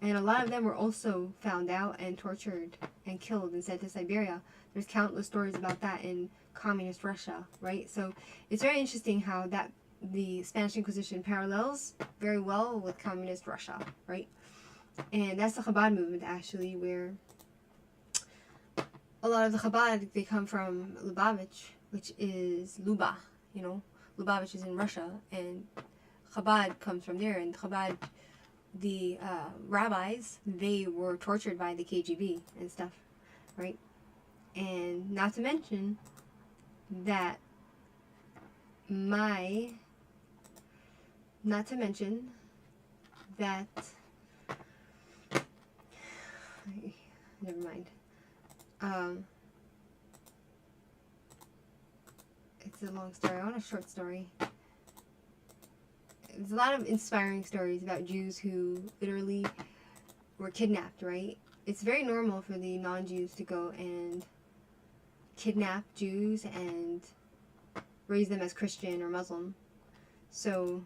And a lot of them were also found out and tortured and killed and sent to Siberia. There's countless stories about that in communist Russia, right? So it's very interesting how that the Spanish Inquisition parallels very well with communist Russia, right? And that's the Chabad movement, actually, where a lot of the Chabad, they come from Lubavitch, which is Luba, you know. Lubavitch is in Russia, and Chabad comes from there, and Chabad, the rabbis, they were tortured by the KGB and stuff, right? And not to mention that never mind. It's a long story. I want a short story. There's a lot of inspiring stories about Jews who literally were kidnapped, right? It's very normal for the non-Jews to go and kidnap Jews and raise them as Christian or Muslim. So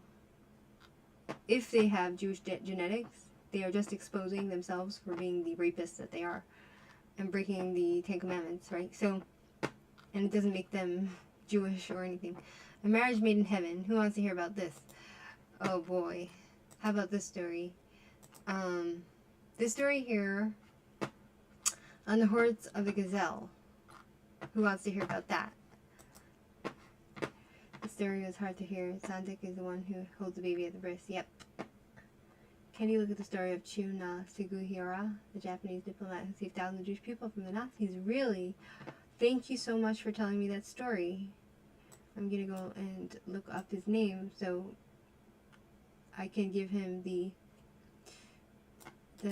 if they have Jewish genetics, they are just exposing themselves for being the rapists that they are and breaking the Ten Commandments, right? So, and it doesn't make them Jewish or anything. A marriage made in heaven. Who wants to hear about this? Oh boy. How about this story? This story here, on the hordes of the gazelle. Who wants to hear about that? stereo is hard to hear. Sandik is the one who holds the baby at the breast. Yep. Can you look at the story of Chuna Suguhira, the Japanese diplomat who saved thousands of Jewish people from the Nazis? Really? Thank you so much for telling me that story. I'm gonna go and look up his name so I can give him the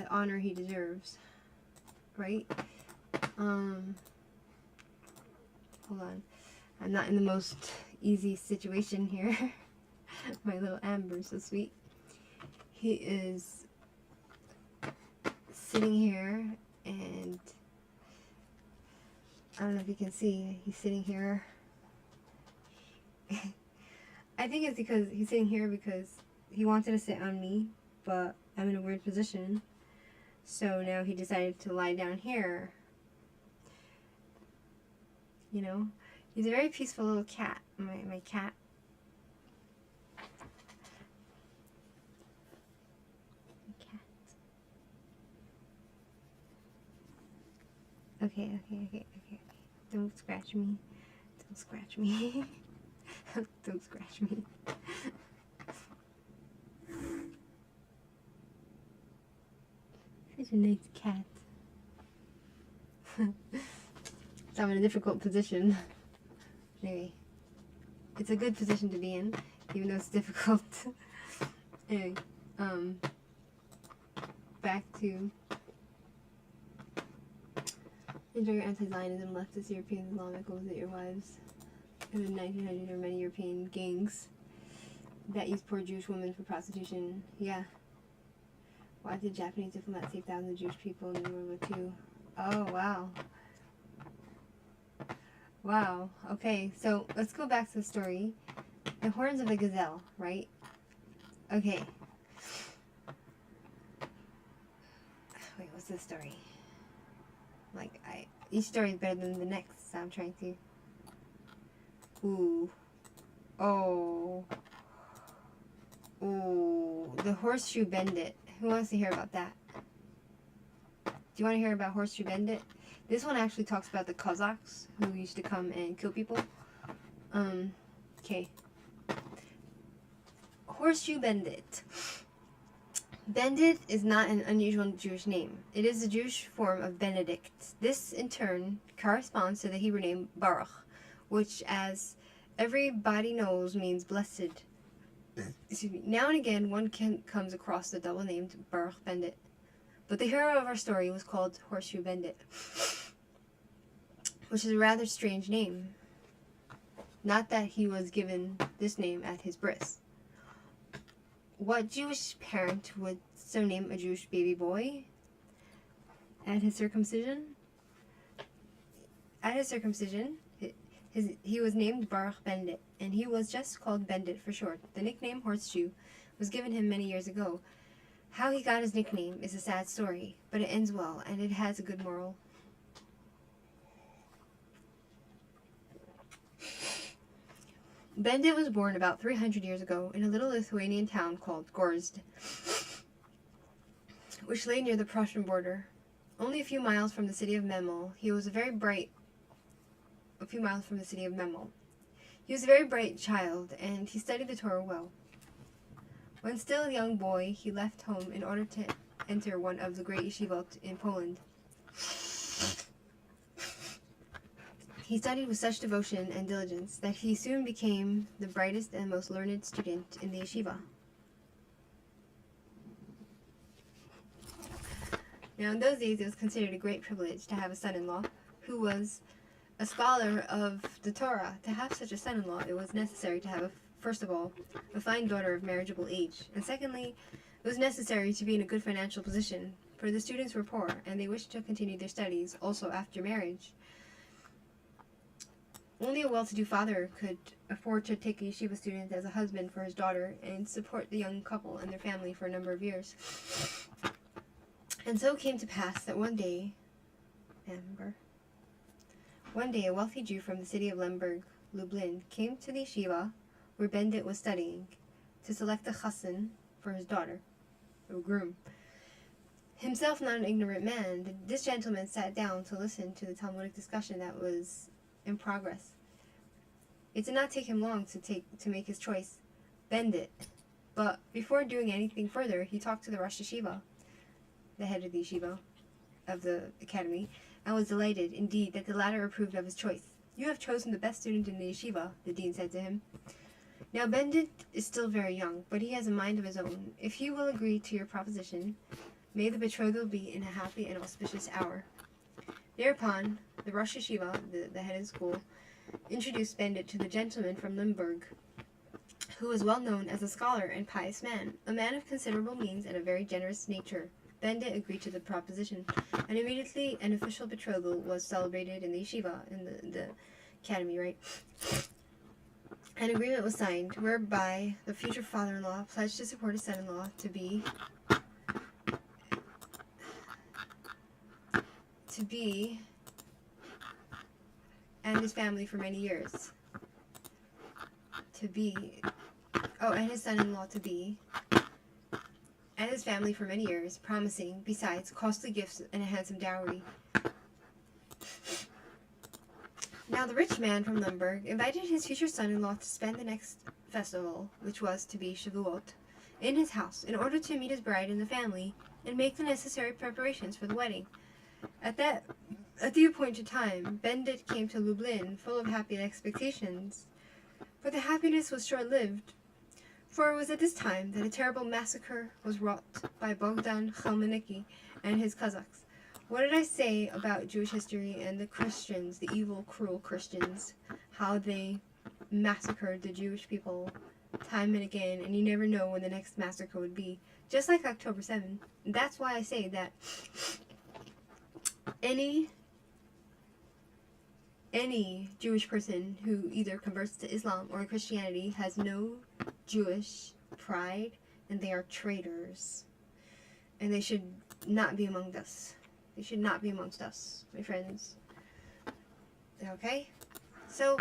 honor he deserves. Right? Hold on. I'm not in the most easy situation here. My little Amber, so sweet. He is sitting here, and I don't know if you can see, he's sitting here. I think it's because he's sitting here because he wanted to sit on me, but I'm in a weird position. So now he decided to lie down here. You know? He's a very peaceful little cat. My cat. Okay. Don't scratch me. Don't scratch me. Don't scratch me. Such a nice cat. So I'm in a difficult position. Anyway, it's a good position to be in, even though it's difficult. Anyway, back to enjoy your anti-Zionism, leftist European Islamic will visit your wives. In the 1900s, there were many European gangs that used poor Jewish women for prostitution. Yeah. Why did Japanese diplomats save thousands of Jewish people in World War II? Oh, wow. Wow. Okay, so let's go back to the story. The horns of a gazelle, right? Okay. Wait, what's the story? Like, each story is better than the next, so I'm trying to... Ooh. Oh. Ooh. The horseshoe bandit. Who wants to hear about that? Do you want to hear about horseshoe bandit? This one actually talks about the Cossacks who used to come and kill people. Okay. Horseshoe bandit. Bandit is not an unusual Jewish name. It is the Jewish form of Benedict. This, in turn, corresponds to the Hebrew name Baruch, which, as everybody knows, means blessed. Excuse me. Now and again, one comes across the double-named Baruch Bandit. But the hero of our story was called Horseshoe Bandit, which is a rather strange name. Not that he was given this name at his birth. What Jewish parent would so name a Jewish baby boy at his circumcision? At his circumcision, he was named Baruch Bandit, and he was just called Bandit for short. The nickname Horseshoe was given him many years ago. How he got his nickname is a sad story, but it ends well, and it has a good moral. Bandit was born about 300 years ago in a little Lithuanian town called Gorzd, which lay near the Prussian border. Only a few miles from the city of Memel, he was a very bright child, and he studied the Torah well. When still a young boy, he left home in order to enter one of the great yeshivot in Poland. He studied with such devotion and diligence that he soon became the brightest and most learned student in the yeshiva. Now, in those days, it was considered a great privilege to have a son-in-law who was a scholar of the Torah. To have such a son-in-law, it was necessary to have, first of all, a fine daughter of marriageable age, and secondly, it was necessary to be in a good financial position, for the students were poor, and they wished to continue their studies also after marriage. Only a well-to-do father could afford to take a yeshiva student as a husband for his daughter and support the young couple and their family for a number of years. And so it came to pass that one day, a wealthy Jew from the city of Lemberg, Lublin, came to the yeshiva where Bandit was studying to select a chassan for his daughter, or groom. Himself not an ignorant man, this gentleman sat down to listen to the Talmudic discussion that was in progress. It did not take him long to make his choice. Bend it. But before doing anything further, he talked to the Rosh Yeshiva, the head of the yeshiva of the academy, and was delighted, indeed, that the latter approved of his choice. You have chosen the best student in the yeshiva, the dean said to him. Now Bendit is still very young, but he has a mind of his own. If he will agree to your proposition, may the betrothal be in a happy and auspicious hour. Thereupon, the Rosh Yeshiva, the head of the school, introduced Bendit to the gentleman from Limburg, who was well known as a scholar and pious man, a man of considerable means and a very generous nature. Bendit agreed to the proposition, and immediately an official betrothal was celebrated in the yeshiva, in the academy, right? An agreement was signed, whereby the future father-in-law pledged to support his son-in-law to be, and his family for many years. And his son-in-law to be, and his family for many years, promising, besides, costly gifts and a handsome dowry. Now the rich man from Limburg invited his future son-in-law to spend the next festival, which was to be Shavuot, in his house, in order to meet his bride and the family, and make the necessary preparations for the wedding. At the appointed time, Bendit came to Lublin, full of happy expectations. But the happiness was short-lived, for it was at this time that a terrible massacre was wrought by Bogdan Khmelnytsky and his Cossacks. What did I say about Jewish history and the Christians, the evil, cruel Christians, how they massacred the Jewish people time and again, and you never know when the next massacre would be, just like October 7th. That's why I say that any Jewish person who either converts to Islam or Christianity has no Jewish pride, and they are traitors, and they should not be among us. They should not be amongst us, my friends. Okay? So,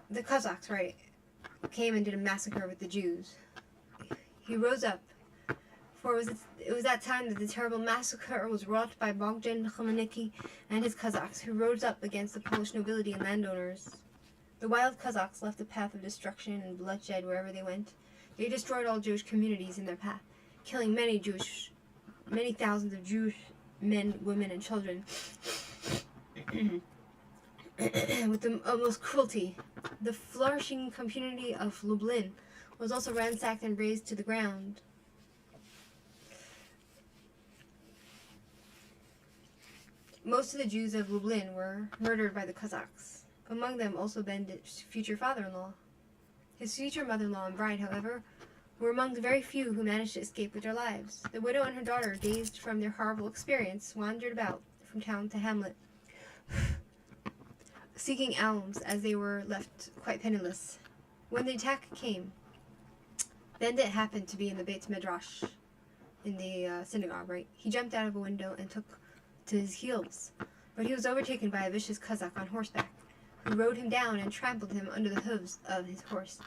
the Cossacks, right, came and did a massacre with the Jews. He rose up, for it was that time that the terrible massacre was wrought by Bogdan Khmelnytsky and his Cossacks, who rose up against the Polish nobility and landowners. The wild Cossacks left a path of destruction and bloodshed wherever they went. They destroyed all Jewish communities in their path, killing many thousands of Jewish men, women, and children with the utmost cruelty. The flourishing community of Lublin was also ransacked and razed to the ground. Most of the Jews of Lublin were murdered by the Cossacks, among them also Bendit's future father-in-law. His future mother-in-law and bride, however, were among the very few who managed to escape with their lives. The widow and her daughter, dazed from their horrible experience, wandered about from town to hamlet, seeking alms as they were left quite penniless. When the attack came, Bendit happened to be in the Beit Midrash, in the synagogue, right? He jumped out of a window and took to his heels, but he was overtaken by a vicious Cossack on horseback, who rode him down and trampled him under the hooves of his horse.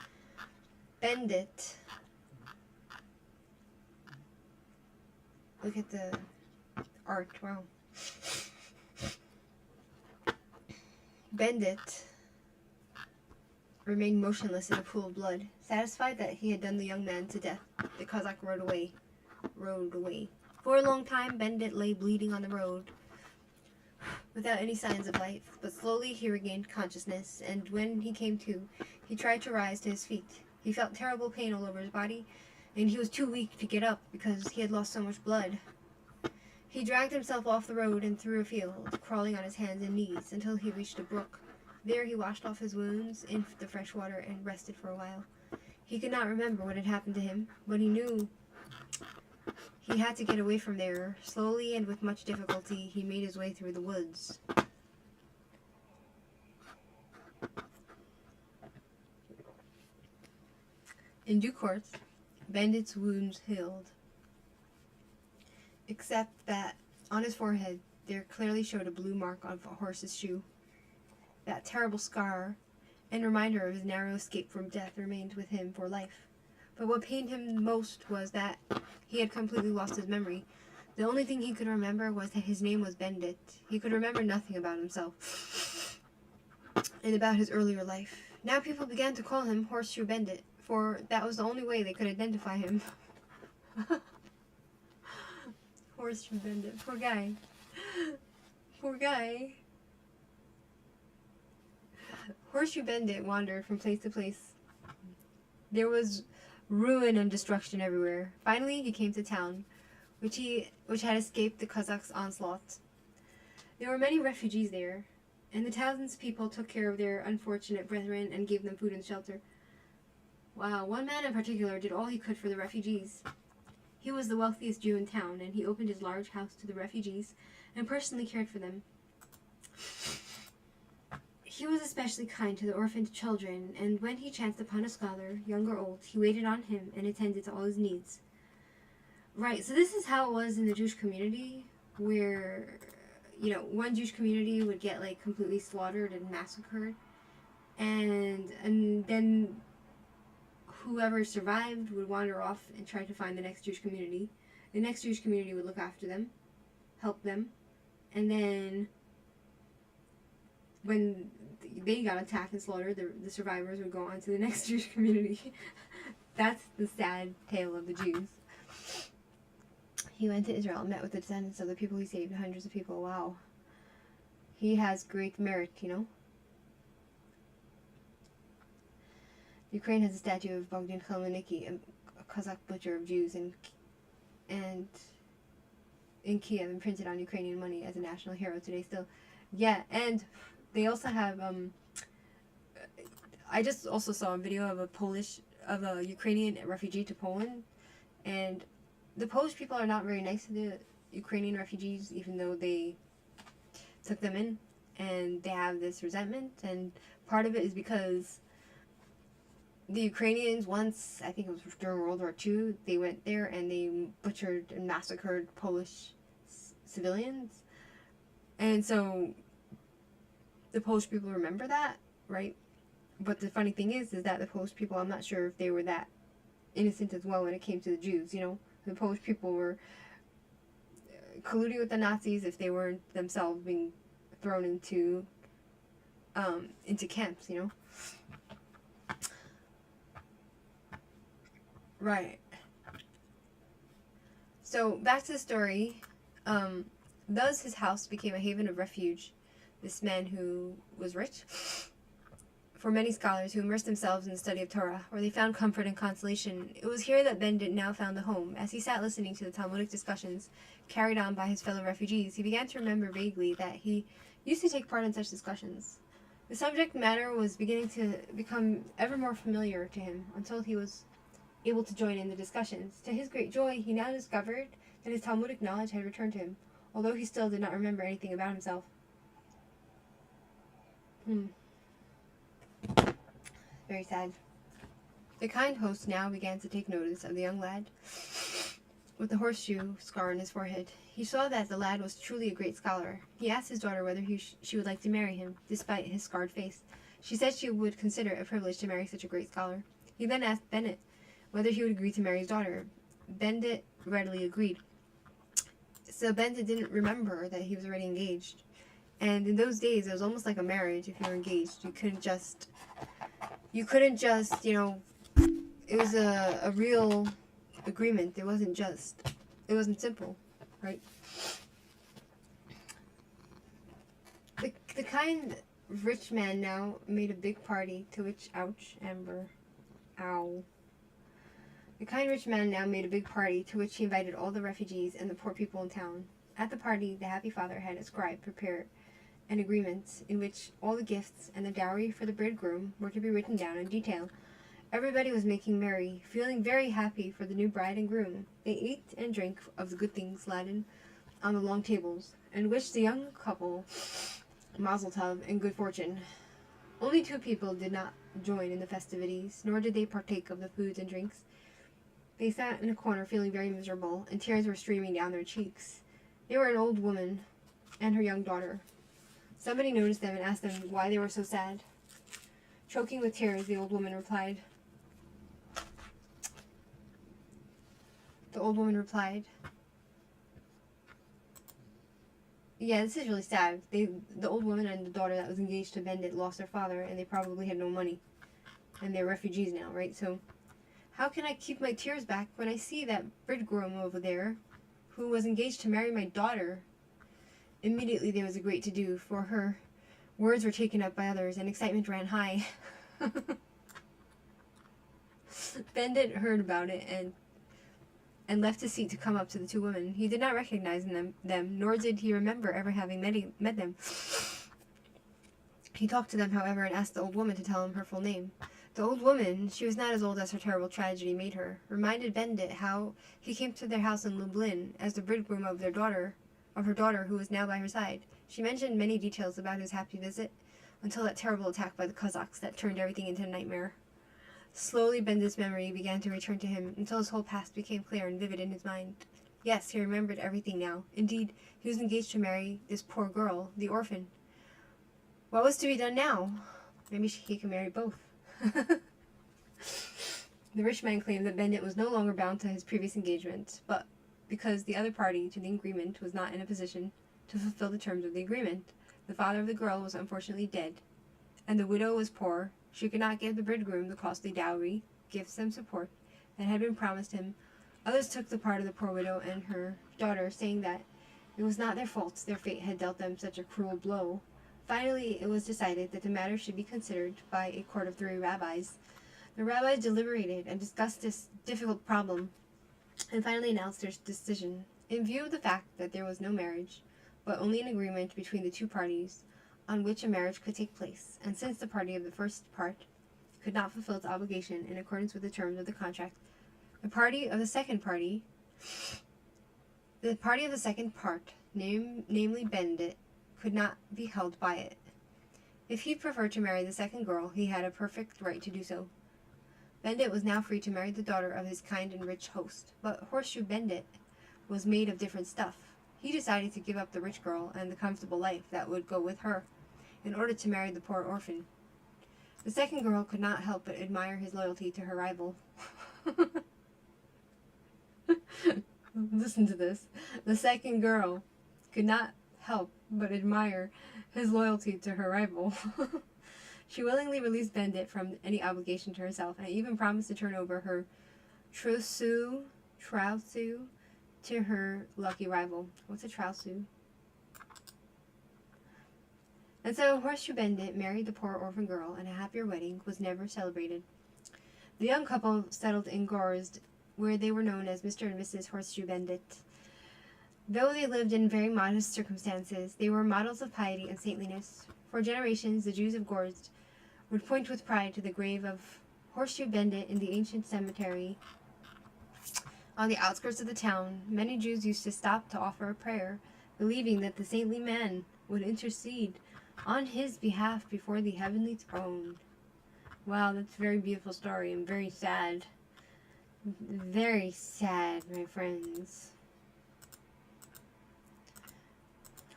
Bendit, look at the art, wow. Bendit remained motionless in a pool of blood, satisfied that he had done the young man to death. The Cossack rode away. For a long time, Bendit lay bleeding on the road, without any signs of life, but slowly he regained consciousness, and when he came to, he tried to rise to his feet. He felt terrible pain all over his body, and he was too weak to get up because he had lost so much blood. He dragged himself off the road and through a field, crawling on his hands and knees until he reached a brook. There he washed off his wounds in the fresh water and rested for a while. He could not remember what had happened to him, but he knew he had to get away from there. Slowly and with much difficulty, he made his way through the woods. In due course, Bendit's wounds healed, except that on his forehead there clearly showed a blue mark of a horse's shoe. That terrible scar and reminder of his narrow escape from death remained with him for life. But what pained him most was that he had completely lost his memory. The only thing he could remember was that his name was Bendit. He could remember nothing about himself. and about his earlier life. Now people began to call him Horseshoe Bendit, for that was the only way they could identify him. Horseshoe Bendit. Poor guy. Poor guy. Horseshoe Bendit wandered from place to place. There was ruin and destruction everywhere. Finally, he came to town, which had escaped the Cossacks' onslaught. There were many refugees there, and the townspeople took care of their unfortunate brethren and gave them food and shelter. Wow, one man in particular did all he could for the refugees. He was the wealthiest Jew in town, and he opened his large house to the refugees and personally cared for them. He was especially kind to the orphaned children, and when he chanced upon a scholar, young or old, he waited on him and attended to all his needs. Right, so this is how it was in the Jewish community, where, one Jewish community would get, completely slaughtered and massacred, and then whoever survived would wander off and try to find the next Jewish community. The next Jewish community would look after them, help them, and then when they got attacked and slaughtered, the survivors would go on to the next Jewish community. That's the sad tale of the Jews. He went to Israel and met with the descendants of the people he saved, hundreds of people. Wow. He has great merit, Ukraine has a statue of Bogdan Khmelnytsky, a Cossack butcher of Jews, and in Kiev, and printed on Ukrainian money as a national hero today still. Yeah, and they also have, I just also saw a video of a Ukrainian refugee to Poland, and the Polish people are not very nice to the Ukrainian refugees, even though they took them in, and they have this resentment, and part of it is because the Ukrainians once, I think it was during World War II, they went there and they butchered and massacred Polish civilians, and so the Polish people remember that, right? But the funny thing is that the Polish people, I'm not sure if they were that innocent as well when it came to the Jews, The Polish people were colluding with the Nazis if they weren't themselves being thrown into camps, Right. So, back to the story. Thus, his house became a haven of refuge. This man who was rich, for many scholars who immersed themselves in the study of Torah, where they found comfort and consolation. It was here that Bendit now found a home. As he sat listening to the Talmudic discussions carried on by his fellow refugees, he began to remember vaguely that he used to take part in such discussions. The subject matter was beginning to become ever more familiar to him until he was able to join in the discussions. To his great joy, he now discovered that his Talmudic knowledge had returned to him, although he still did not remember anything about himself. Very sad. The kind host now began to take notice of the young lad with the horseshoe scar on his forehead. He saw that the lad was truly a great scholar. He asked his daughter whether she would like to marry him, despite his scarred face. She said she would consider it a privilege to marry such a great scholar. He then asked Bennett whether he would agree to marry his daughter. Bendit readily agreed. So Bendit didn't remember that he was already engaged. And in those days, it was almost like a marriage if you were engaged. You couldn't just, it was a real agreement. It wasn't simple, right? The kind rich man now made a big party to which, ouch, Amber, ow. The kind rich man now made a big party to which he invited all the refugees and the poor people in town. At the party, the happy father had a scribe prepare an agreement in which all the gifts and the dowry for the bridegroom were to be written down in detail. Everybody was making merry, feeling very happy for the new bride and groom. They ate and drank of the good things laden on the long tables, and wished the young couple mazel tov and good fortune. Only 2 people did not join in the festivities, nor did they partake of the foods and drinks. They sat in a corner feeling very miserable, and tears were streaming down their cheeks. They were an old woman and her young daughter. Somebody noticed them and asked them why they were so sad. Choking with tears, the old woman replied, Yeah, this is really sad. The old woman and the daughter that was engaged to Bendit lost their father, and they probably had no money, and they're refugees now, right? So, how can I keep my tears back when I see that bridegroom over there, who was engaged to marry my daughter? Immediately there was a great to-do, for her words were taken up by others, and excitement ran high. Bendit heard about it and left his seat to come up to the two women. He did not recognize them, nor did he remember ever having met them. He talked to them, however, and asked the old woman to tell him her full name. The old woman, she was not as old as her terrible tragedy made her, reminded Bendit how he came to their house in Lublin as the bridegroom of her daughter, who was now by her side. She mentioned many details about his happy visit, until that terrible attack by the Cossacks that turned everything into a nightmare. Slowly Bendit's memory began to return to him, until his whole past became clear and vivid in his mind. Yes, he remembered everything now. Indeed, he was engaged to marry this poor girl, the orphan. What was to be done now? Maybe he could marry both. The rich man claimed that Bendit was no longer bound to his previous engagement, but because the other party to the agreement was not in a position to fulfill the terms of the agreement. The father of the girl was unfortunately dead, and the widow was poor. She could not give the bridegroom the costly dowry, gifts, and support that had been promised him. Others took the part of the poor widow and her daughter, saying that it was not their fault their fate had dealt them such a cruel blow. Finally, it was decided that the matter should be considered by a court of 3 rabbis. The rabbis deliberated and discussed this difficult problem, and finally announced their decision. In view of the fact that there was no marriage, but only an agreement between the two parties on which a marriage could take place, and since the party of the first part could not fulfill its obligation in accordance with the terms of the contract, the party of the second part, namely Bendit, could not be held by it. If he preferred to marry the second girl, he had a perfect right to do so. Bendit was now free to marry the daughter of his kind and rich host, but Horseshoe Bendit was made of different stuff. He decided to give up the rich girl and the comfortable life that would go with her, in order to marry the poor orphan. The second girl could not help but admire his loyalty to her rival. Listen to this. The second girl could not help but admire his loyalty to her rival. She willingly released Bendit from any obligation to herself, and even promised to turn over her trousseau to her lucky rival. What's a trousseau? And so Horseshoe Bendit married the poor orphan girl, and a happier wedding was never celebrated. The young couple settled in Gorst, where they were known as Mr. and Mrs. Horseshoe Bendit. Though they lived in very modest circumstances, they were models of piety and saintliness. For generations, the Jews of Gorst would point with pride to the grave of Horseshoe Bendit in the ancient cemetery on the outskirts of the town. Many Jews used to stop to offer a prayer, believing that the saintly man would intercede on his behalf before the heavenly throne. Wow, that's a very beautiful story and very sad. Very sad, my friends.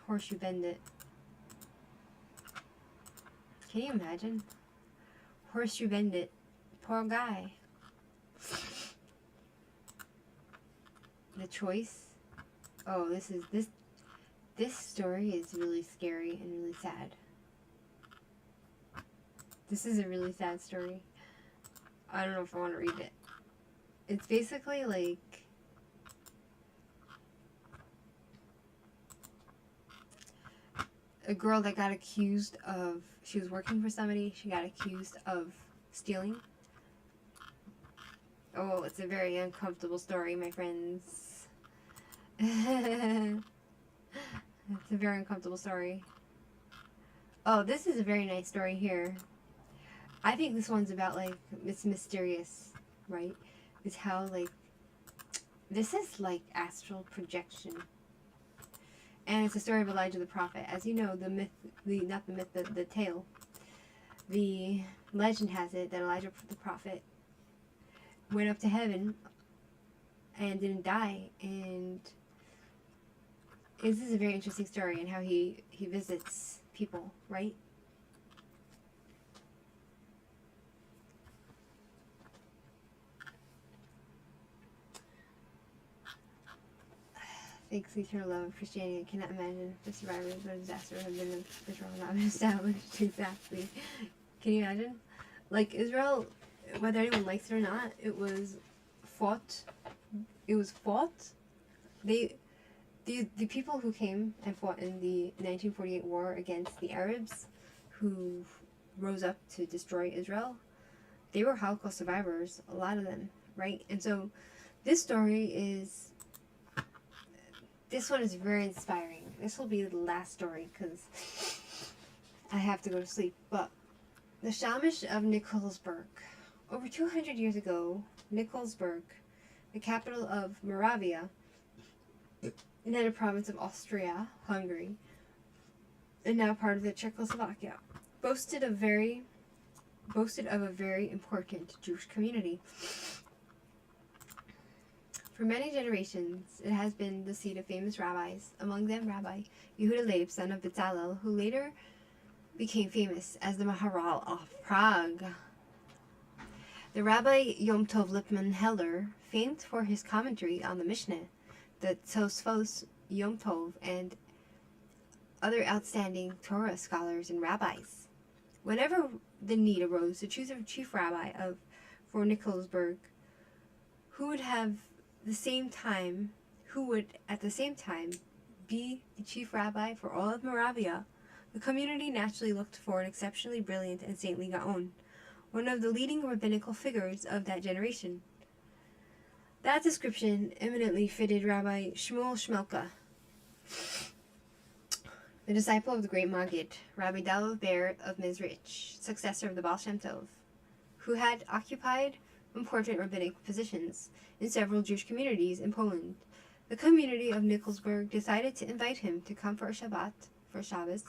Horseshoe Bendit. Can you imagine? Horseshoe Bendit. Poor guy. The choice. Oh, this story is really scary and really sad. This is a really sad story. I don't know if I want to read it. It's basically like a girl that got accused of, she was working for somebody, she got accused of stealing. Oh, it's a very uncomfortable story, my friends. It's a very uncomfortable story. Oh, this is a very nice story here. I think this one's about, like, it's mysterious, right? It's how, like, this is like astral projection. And it's a story of Elijah the prophet. As you know, the tale. The legend has it that Elijah the prophet went up to heaven and didn't die. And this is a very interesting story and how he visits people, right? Thanks to the eternal love of Christianity, I cannot imagine the survivors of a disaster have been of Israel not been established exactly. Can you imagine? Like, Israel, whether anyone likes it or not, it was fought. It was fought. The people who came and fought in the 1948 war against the Arabs, who rose up to destroy Israel, they were Holocaust survivors, a lot of them, right? And so this story is, this one is very inspiring. This will be the last story because I have to go to sleep. But the Shamish of Nikolsburg. Over 200 years ago, Nikolsburg, the capital of Moravia, and then a province of Austria-Hungary, and now part of the Czechoslovakia, boasted of a very important Jewish community. For many generations, it has been the seat of famous rabbis, among them Rabbi Yehuda Leib, son of Bezalel, who later became famous as the Maharal of Prague. The Rabbi Yom Tov Lipman Heller, famed for his commentary on the Mishnah, the Tosfos, Yom Tov, and other outstanding Torah scholars and rabbis. Whenever the need arose to choose a chief rabbi for Nikolsburg, who would at the same time be the chief rabbi for all of Moravia, the community naturally looked for an exceptionally brilliant and saintly Gaon, one of the leading rabbinical figures of that generation. That description eminently fitted Rabbi Shmuel Shmelka, the disciple of the great Maggid, Rabbi Dalo Ber of Mezrich, successor of the Baal Shem Tov, who had occupied important rabbinic positions in several Jewish communities in Poland. The community of Nikolsburg decided to invite him to come for Shabbos,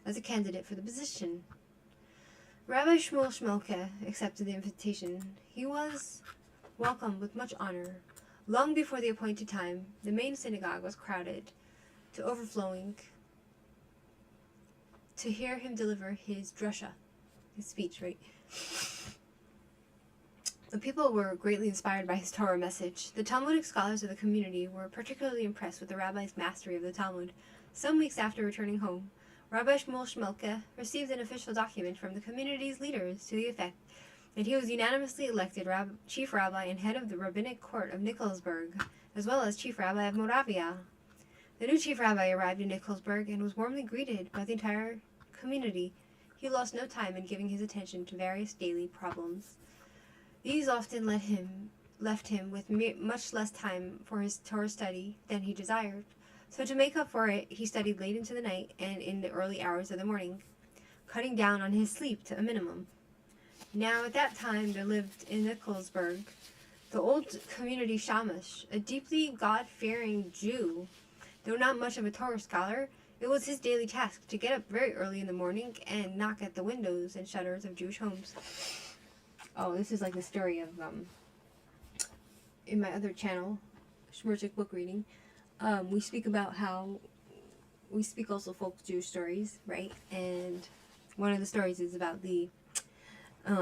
as a candidate for the position. Rabbi Shmuel Shmelke accepted the invitation. He was welcomed with much honor. Long before the appointed time, the main synagogue was crowded to overflowing to hear him deliver his drasha, his speech, right? The people were greatly inspired by his Torah message. The Talmudic scholars of the community were particularly impressed with the rabbi's mastery of the Talmud. Some weeks after returning home, Rabbi Shmuel Shmelke received an official document from the community's leaders to the effect that he was unanimously elected chief rabbi and head of the rabbinic court of Nikolsburg, as well as chief rabbi of Moravia. The new chief rabbi arrived in Nikolsburg and was warmly greeted by the entire community. He lost no time in giving his attention to various daily problems. These often left him with much less time for his Torah study than he desired. So to make up for it, he studied late into the night and in the early hours of the morning, cutting down on his sleep to a minimum. Now at that time there lived in Nikolsburg the old community Shamish, a deeply God-fearing Jew. Though not much of a Torah scholar, it was his daily task to get up very early in the morning and knock at the windows and shutters of Jewish homes. Oh, this is like the story of, in my other channel, Shmirchik book reading, we speak about how, we speak also folk Jewish stories, right? And one of the stories is about the, what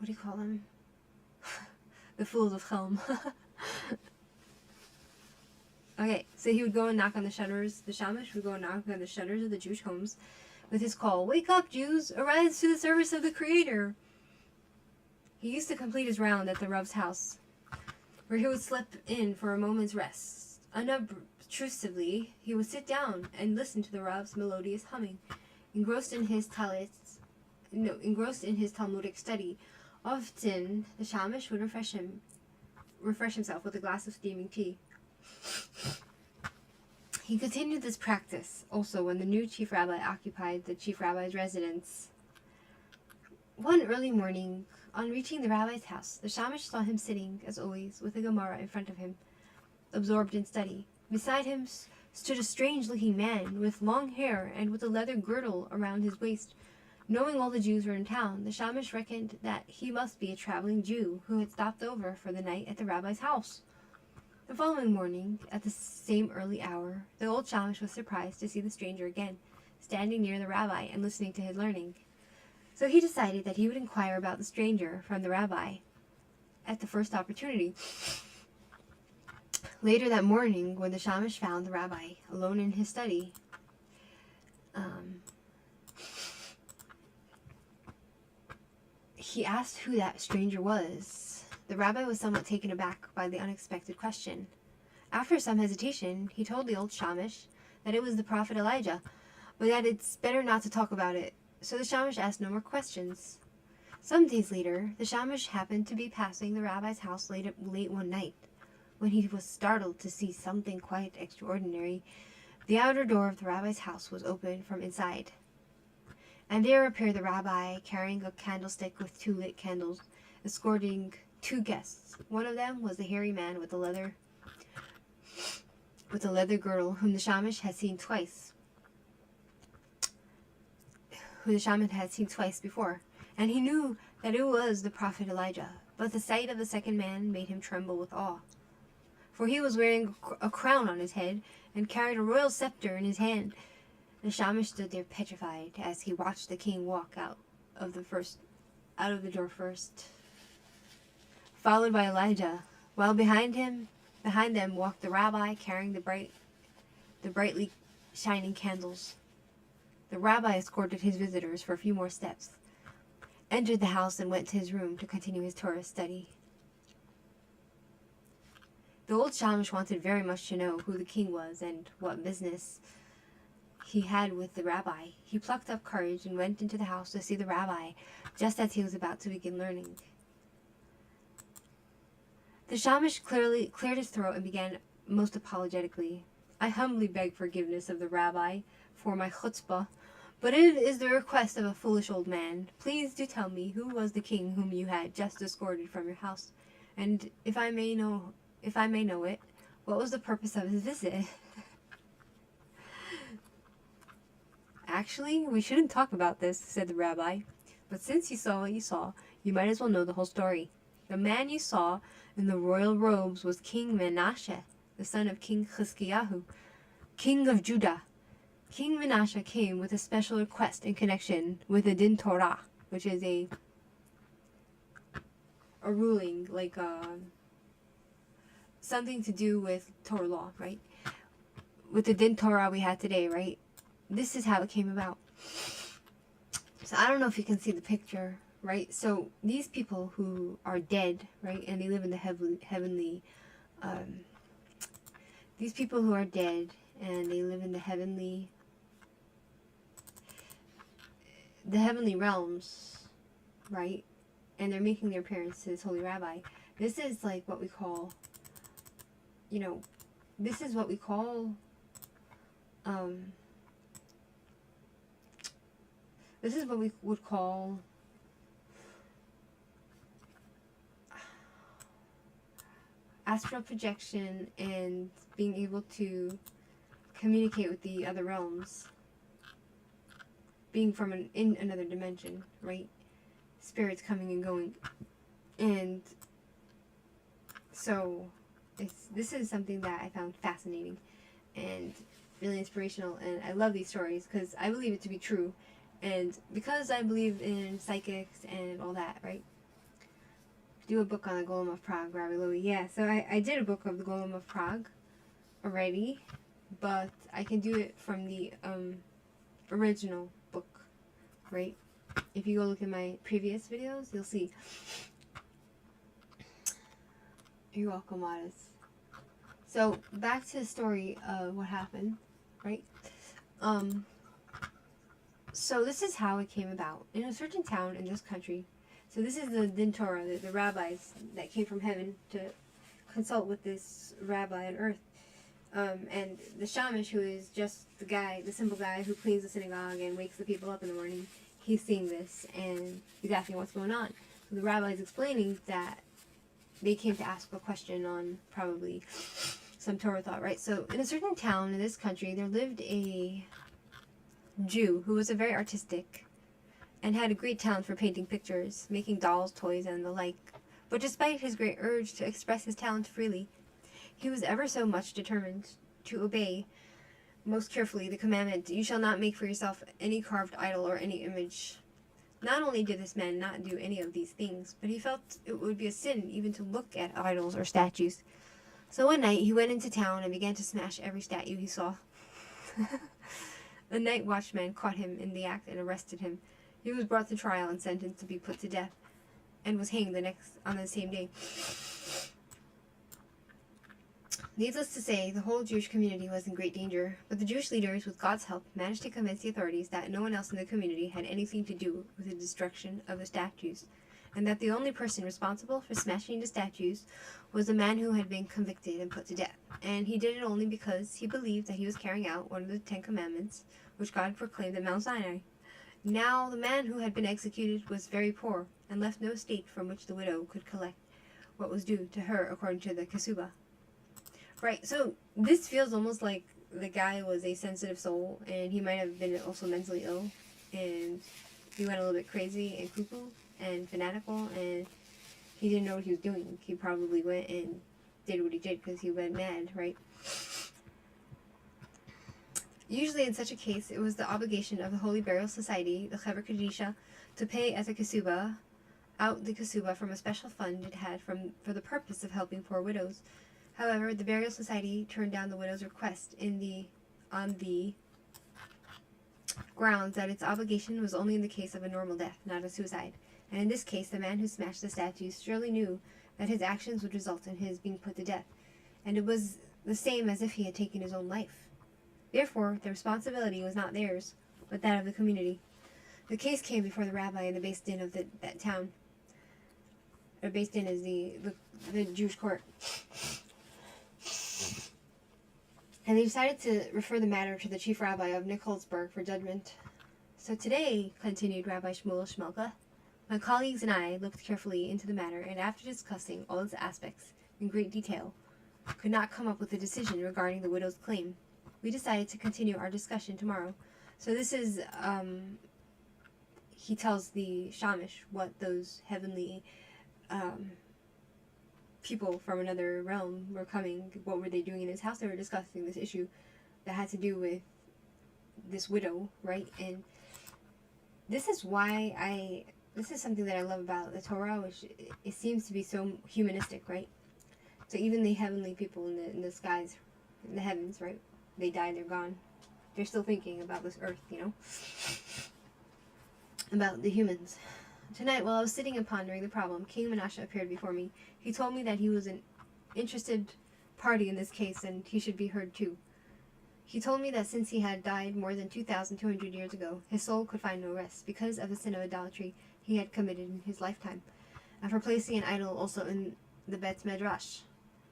do you call them? The Fools of Chelm. Okay, so he would go and knock on the shutters, the Shamish would go and knock on the shutters of the Jewish homes with his call, "Wake up, Jews! Arise to the service of the Creator!" He used to complete his round at the Rav's house, where he would slip in for a moment's rest. Unobtrusively, he would sit down and listen to the Rav's melodious humming, engrossed in his Talmudic study. Often, the Shamish would refresh himself with a glass of steaming tea. He continued this practice also when the new chief rabbi occupied the chief rabbi's residence. One early morning, on reaching the rabbi's house, the Shamish saw him sitting, as always, with a Gemara in front of him, absorbed in study. Beside him stood a strange-looking man with long hair and with a leather girdle around his waist. Knowing all the Jews were in town, the Shamish reckoned that he must be a traveling Jew who had stopped over for the night at the rabbi's house. The following morning, at the same early hour, the old Shamish was surprised to see the stranger again, standing near the rabbi and listening to his learning. So he decided that he would inquire about the stranger from the rabbi. at the first opportunity. Later that morning, when the shamash found the rabbi alone in his study, he asked who that stranger was. The rabbi was somewhat taken aback by the unexpected question. After some hesitation, he told the old shamash that it was the prophet Elijah, but that it's better not to talk about it. So the shamash asked no more questions. Some days later, the shamash happened to be passing the rabbi's house late one night, when he was startled to see something quite extraordinary. The outer door of the rabbi's house was open from inside, and there appeared the rabbi carrying a candlestick with 2 lit candles, escorting 2 guests. One of them was the hairy man with the leather girdle, whom the shamash had seen twice before, and he knew that it was the prophet Elijah. But the sight of the second man made him tremble with awe, for he was wearing a crown on his head and carried a royal scepter in his hand. The shamash stood there petrified as he watched the king walk out of the door first, followed by Elijah, while behind them walked the rabbi carrying the brightly shining candles. The rabbi escorted his visitors for a few more steps, entered the house, and went to his room to continue his Torah study. The old shamash wanted very much to know who the king was and what business he had with the rabbi. He plucked up courage and went into the house to see the rabbi just as he was about to begin learning. The shamash cleared his throat and began most apologetically. I humbly beg forgiveness of the rabbi for my chutzpah, but it is the request of a foolish old man. Please do tell me who was the king whom you had just escorted from your house, and if I may know it, what was the purpose of his visit? Actually, we shouldn't talk about this, said the rabbi, but since you saw what you saw, you might as well know the whole story. The man you saw in the royal robes was King Menashe, the son of King Chizkiyahu, king of Judah. King Menashe came with a special request in connection with the Din Torah, which is a ruling, like something to do with Torah law, right? With the Din Torah we had today, right? This is how it came about. So I don't know if you can see the picture, right? So these people who are dead, right, and they live in the heavenly these people who are dead and they live in the heavenly realms, right? And they're making their appearance to this holy rabbi. This is like what we call, this is what we call, this is what we would call astral projection and being able to communicate with the other realms, being from in another dimension, right? Spirits coming and going. And so this is something that I found fascinating and really inspirational, and I love these stories because I believe it to be true, and because I believe in psychics and all that, right? Do a book on the Golem of Prague, Rabbi Louie. Yeah, so I did a book of the Golem of Prague already, but I can do it from the original book, right? If you go look at my previous videos, you'll see. You're welcome, Wattis. So back to the story of what happened, right? So this is how it came about. In a certain town in this country, so this is the Din Torah, the rabbis that came from heaven to consult with this rabbi on earth. And the shamash, who is just the simple guy who cleans the synagogue and wakes the people up in the morning, he's seeing this and he's asking what's going on. So the rabbi is explaining that they came to ask a question on probably some Torah thought, right? So in a certain town in this country, there lived a Jew who was a very artistic and had a great talent for painting pictures, making dolls, toys, and the like. But despite his great urge to express his talent freely, he was ever so much determined to obey most carefully the commandment, "You shall not make for yourself any carved idol or any image Not only did this man not do any of these things, but he felt it would be a sin even to look at idols or statues. So one night he went into town and began to smash every statue he saw. The night watchman caught him in the act and arrested him. He was brought to trial and sentenced to be put to death, and was hanged on the same day. Needless to say, the whole Jewish community was in great danger, but the Jewish leaders, with God's help, managed to convince the authorities that no one else in the community had anything to do with the destruction of the statues, and that the only person responsible for smashing the statues was the man who had been convicted and put to death. And he did it only because he believed that he was carrying out one of the 10 Commandments, which God proclaimed at Mount Sinai. Now the man who had been executed was very poor, and left no estate from which the widow could collect what was due to her according to the Kesubah. Right, so this feels almost like the guy was a sensitive soul, and he might have been also mentally ill, and he went a little bit crazy and cuckoo and fanatical, and he didn't know what he was doing. He probably went and did what he did because he went mad, right? Usually in such a case, it was the obligation of the Holy Burial Society, the Chaver Kadisha, to pay as a Kesubah out the Kesubah from a special fund it had for the purpose of helping poor widows. However, the Burial Society turned down the widow's request on the grounds that its obligation was only in the case of a normal death, not a suicide. And in this case, the man who smashed the statues surely knew that his actions would result in his being put to death, and it was the same as if he had taken his own life. Therefore, the responsibility was not theirs, but that of the community. The case came before the rabbi in the Beis Din of that town. Or Beis Din is the Jewish court. And they decided to refer the matter to the chief rabbi of Nikolsburg for judgment. So today, continued Rabbi Shmuel Shmelka, my colleagues and I looked carefully into the matter, and after discussing all its aspects in great detail, could not come up with a decision regarding the widow's claim. We decided to continue our discussion tomorrow. So this is, he tells the Shamish what those heavenly people from another realm were coming, what were they doing in his house. They were discussing this issue that had to do with this widow, right? And this is why this is something that I love about the Torah, which it seems to be so humanistic, right? So even the heavenly people in the skies, in the heavens, right? They died, they're gone. They're still thinking about this earth, about the humans. Tonight, while I was sitting and pondering the problem, King Menashe appeared before me. He told me that he was an interested party in this case, and he should be heard too. He told me that since he had died more than 2,200 years ago, his soul could find no rest because of the sin of idolatry he had committed in his lifetime, and for placing an idol also in the Bet Medrash.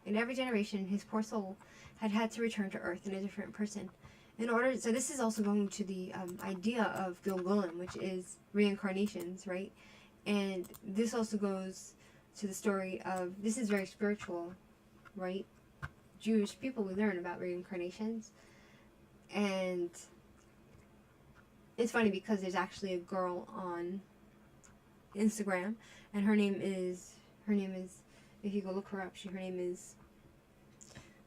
In every generation, his poor soul had to return to earth in a different person. So this is also going to the idea of Gilgulim, which is reincarnations, right? And this also goes to the story of, this is very spiritual, right? Jewish people, we learn about reincarnations. And it's funny because there's actually a girl on Instagram, and her name is, if you go look her up, her name is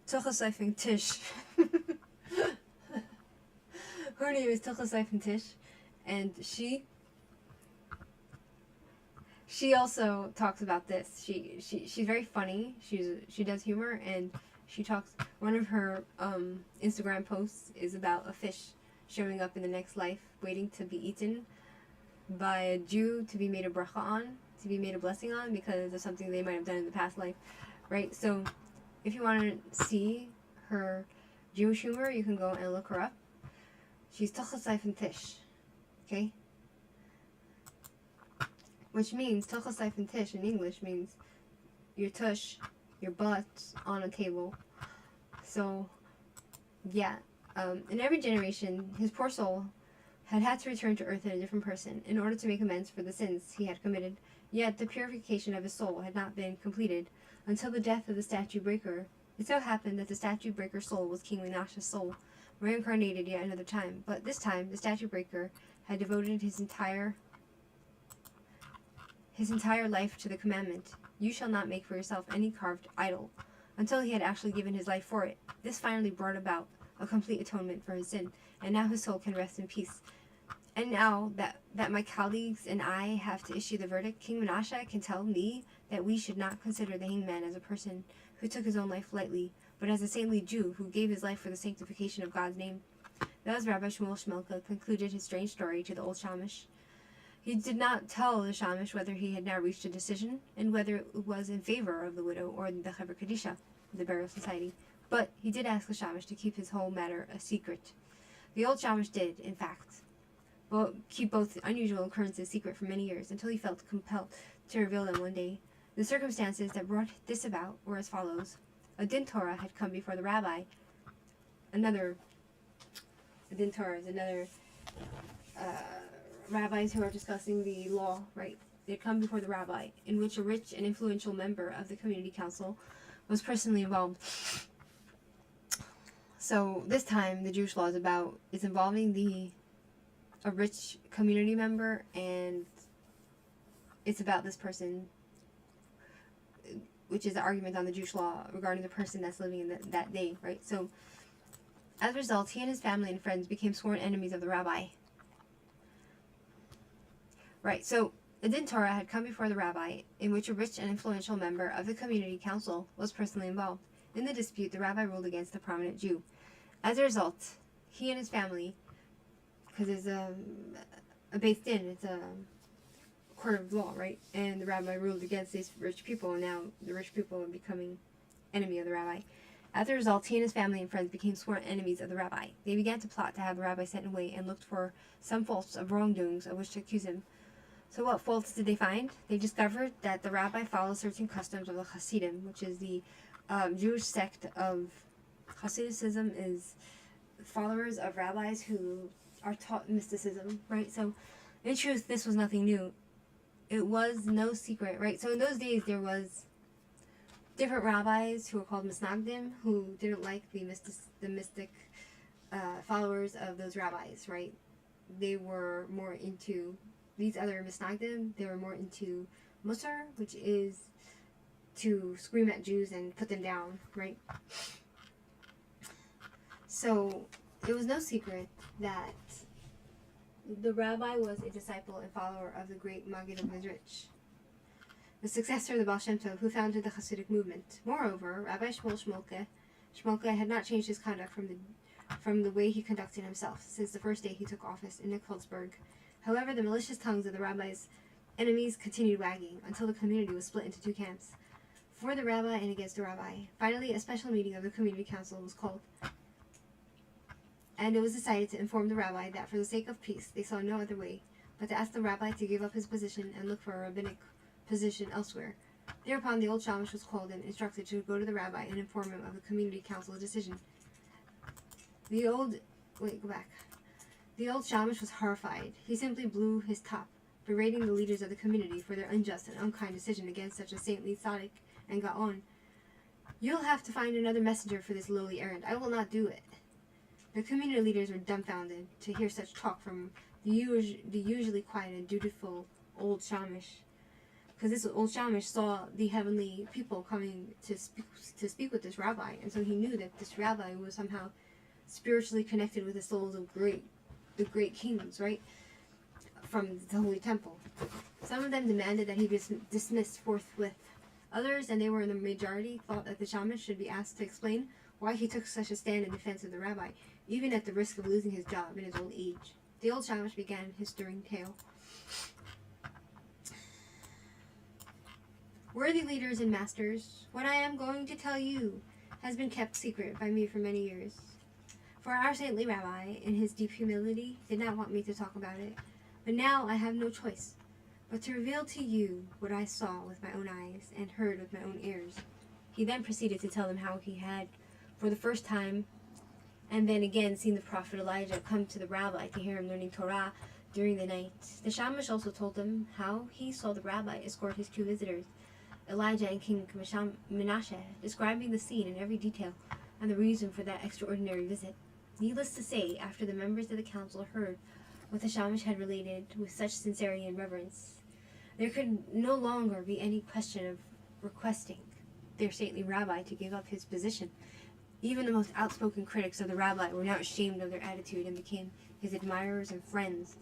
Tuchasayfing Tish. Her name is Tuchasayfing Tish, and she also talks about this. She's very funny. She does humor, and she talks. One of her Instagram posts is about a fish showing up in the next life, waiting to be eaten by a Jew to be made a bracha on, to be made a blessing on, because of something they might have done in the past life, right? So, if you want to see her Jewish humor, you can go and look her up. She's Tuchasayfing Tish, okay? Which means, Tuchasayfing Tish in English means your tush, your butt on a table. So, yeah. In every generation, his poor soul had to return to earth in a different person in order to make amends for the sins he had committed. Yet the purification of his soul had not been completed until the death of the statue breaker. It so happened that the statue breaker's soul was King Menashe's soul, reincarnated yet another time. But this time, the statue breaker had devoted his entire life to the commandment, "You shall not make for yourself any carved idol," until he had actually given his life for it. This finally brought about a complete atonement for his sin, and now his soul can rest in peace And now that my colleagues and I have to issue the verdict, King Menashe can tell me that we should not consider the hanged man as a person who took his own life lightly, but as a saintly Jew who gave his life for the sanctification of God's name. Thus Rabbi Shmirchik concluded his strange story to the old Shamish. He did not tell the Shamish whether he had now reached a decision, and whether it was in favor of the widow or the Chaver Kadisha, the burial society, but he did ask the Shamish to keep his whole matter a secret. The old Shamish did, in fact, keep both unusual occurrences secret for many years, until he felt compelled to reveal them one day. The circumstances that brought this about were as follows. A din Torah had come before the rabbi. A din Torah is another rabbis who are discussing the law, right? They had come before the rabbi, in which a rich and influential member of the community council was personally involved. So this time, the Jewish law is involving a rich community member, and it's about this person, which is the argument on the Jewish law regarding the person that's living in that day, right? So, as a result, he and his family and friends became sworn enemies of the rabbi. Right, so a din Torah had come before the rabbi, in which a rich and influential member of the community council was personally involved. In the dispute, the rabbi ruled against the prominent Jew. As a result, he and his family, because it's a Beit Din, it's a court of law, right? And the rabbi ruled against these rich people, and now the rich people are becoming enemy of the rabbi. As a result, he and his family and friends became sworn enemies of the rabbi. They began to plot to have the rabbi sent away, and looked for some faults of wrongdoings of which to accuse him. So what faults did they find? They discovered that the rabbi followed certain customs of the Hasidim, which is the Jewish sect of Hasidism, is followers of rabbis who are taught mysticism, right? So in truth, this was nothing new. It was no secret, right? So in those days, there was different rabbis who were called misnagdim, who didn't like the mystic followers of those rabbis, right? They were more into these other misnagdim. They were more into musar, which is to scream at Jews and put them down, right? So it was no secret that the rabbi was a disciple and follower of the great Maggid of Mezrich, the successor of the Baal Shem Tov, who founded the Hasidic movement. Moreover, Rabbi Shmirchik had not changed his conduct from the way he conducted himself since the first day he took office in Nikolsburg. However, the malicious tongues of the rabbi's enemies continued wagging until the community was split into two camps, for the rabbi and against the rabbi. Finally, a special meeting of the community council was called, and it was decided to inform the rabbi that for the sake of peace, they saw no other way but to ask the rabbi to give up his position and look for a rabbinic position elsewhere. Thereupon, the old Shamish was called and instructed to go to the rabbi and inform him of the community council's decision. The old Shamish was horrified. He simply blew his top, berating the leaders of the community for their unjust and unkind decision against such a saintly tzaddik, and got on. "You'll have to find another messenger for this lowly errand. I will not do it." The community leaders were dumbfounded to hear such talk from the usually quiet and dutiful old Shamish, because this old Shamish saw the heavenly people coming to speak with this rabbi, and so he knew that this rabbi was somehow spiritually connected with the souls of the great kings, right, from the Holy Temple. Some of them demanded that he be dismissed forthwith. Others, and they were in the majority, thought that the Shamish should be asked to explain why he took such a stand in defense of the rabbi, even at the risk of losing his job in his old age. The old Shamish began his stirring tale. "Worthy leaders and masters, what I am going to tell you has been kept secret by me for many years. For our saintly rabbi, in his deep humility, did not want me to talk about it. But now I have no choice but to reveal to you what I saw with my own eyes and heard with my own ears." He then proceeded to tell them how he had, for the first time, and then again seen the prophet Elijah come to the rabbi to hear him learning Torah during the night. The Shamish also told them how he saw the rabbi escort his two visitors, Elijah and King Menashe, describing the scene in every detail and the reason for that extraordinary visit. Needless to say, after the members of the council heard what the Shamish had related with such sincerity and reverence, there could no longer be any question of requesting their saintly rabbi to give up his position. Even the most outspoken critics of the rabbi were now ashamed of their attitude and became his admirers and friends.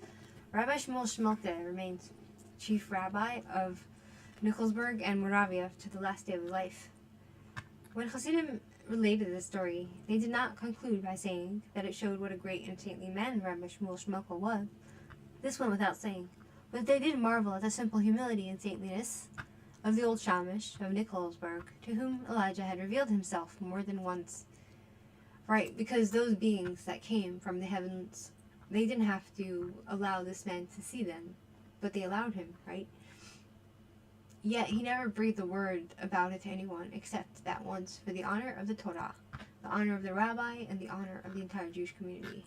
Rabbi Shmuel Shmirchik remains chief rabbi of Nikolsburg and Moravia to the last day of his life. When Hasidim related this story, they did not conclude by saying that it showed what a great and saintly man Rabbi Shmuel Shmirchik was. This went without saying, but they did marvel at the simple humility and saintliness of the old Shamish of Nikolsburg, to whom Elijah had revealed himself more than once. Right, because those beings that came from the heavens, they didn't have to allow this man to see them, but they allowed him, right? Yet he never breathed a word about it to anyone except that once, for the honor of the Torah, the honor of the rabbi, and the honor of the entire Jewish community.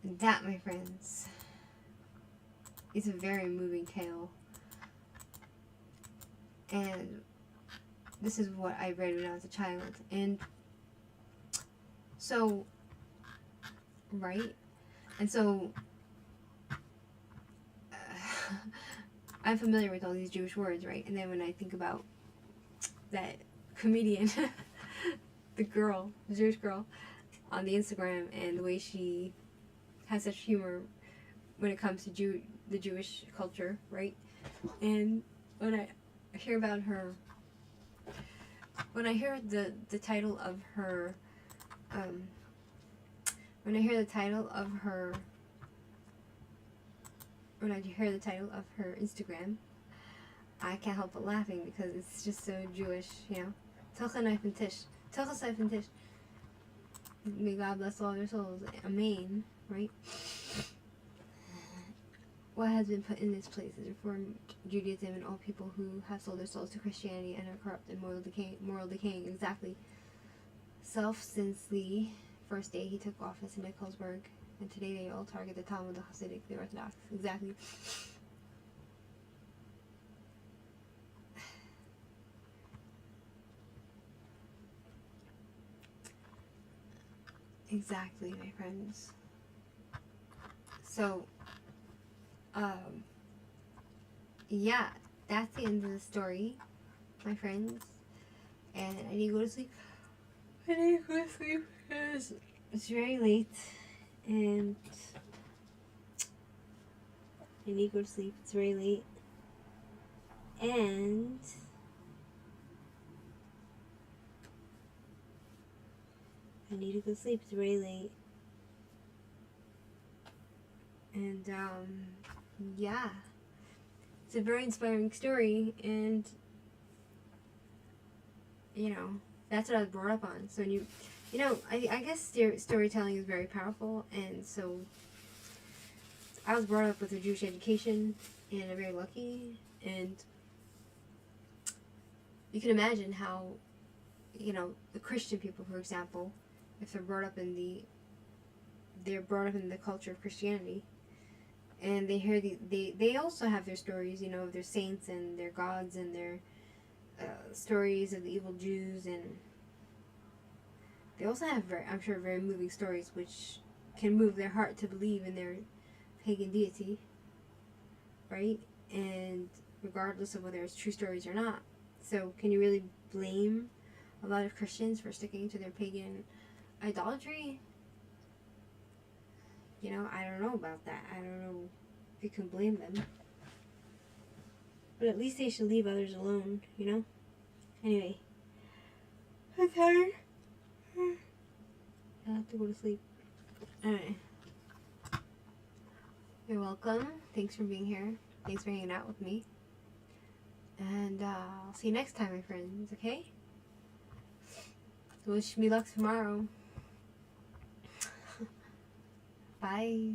And that, my friends, is a very moving tale. And this is what I read when I was a child. And so, right? And so, I'm familiar with all these Jewish words, right? And then when I think about that comedian, the Jewish girl, on the Instagram, and the way she has such humor when it comes to the Jewish culture, right? And when I hear about her, when I hear the title of her, when I hear the title of her Instagram, I can't help but laughing because it's just so Jewish, you know. Tocha knife and tish. Tocha knife and tish. May God bless all their souls. Amen. Right? What has been put in this place is Reformed Judaism and all people who have sold their souls to Christianity and are corrupt and moral decaying. Exactly. Self since the first day he took office in Nikolsburg, and today they all target the Talmud, the Hasidic, the Orthodox. Exactly. Exactly, my friends. So, yeah, that's the end of the story, my friends. And I need to go to sleep. Because it's very late. And I need to go to sleep. It's very late. And I need to go to sleep. It's very late. And yeah, it's a very inspiring story, and you know, that's what I was brought up on. So I guess storytelling is very powerful, and so I was brought up with a Jewish education, and I'm very lucky. And you can imagine how, you know, the Christian people, for example, if they're brought up in the culture of Christianity, and they hear they also have their stories, you know, of their saints and their gods and their stories of the evil Jews, and they also have very moving stories which can move their heart to believe in their pagan deity, right? And regardless of whether it's true stories or not. So can you really blame a lot of Christians for sticking to their pagan idolatry? You know, I don't know about that. I don't know if you can blame them. But at least they should leave others alone, you know? Anyway. I'm tired. I have to go to sleep. Alright. You're welcome. Thanks for being here. Thanks for hanging out with me. And I'll see you next time, my friends, okay? Wish me luck tomorrow. Bye.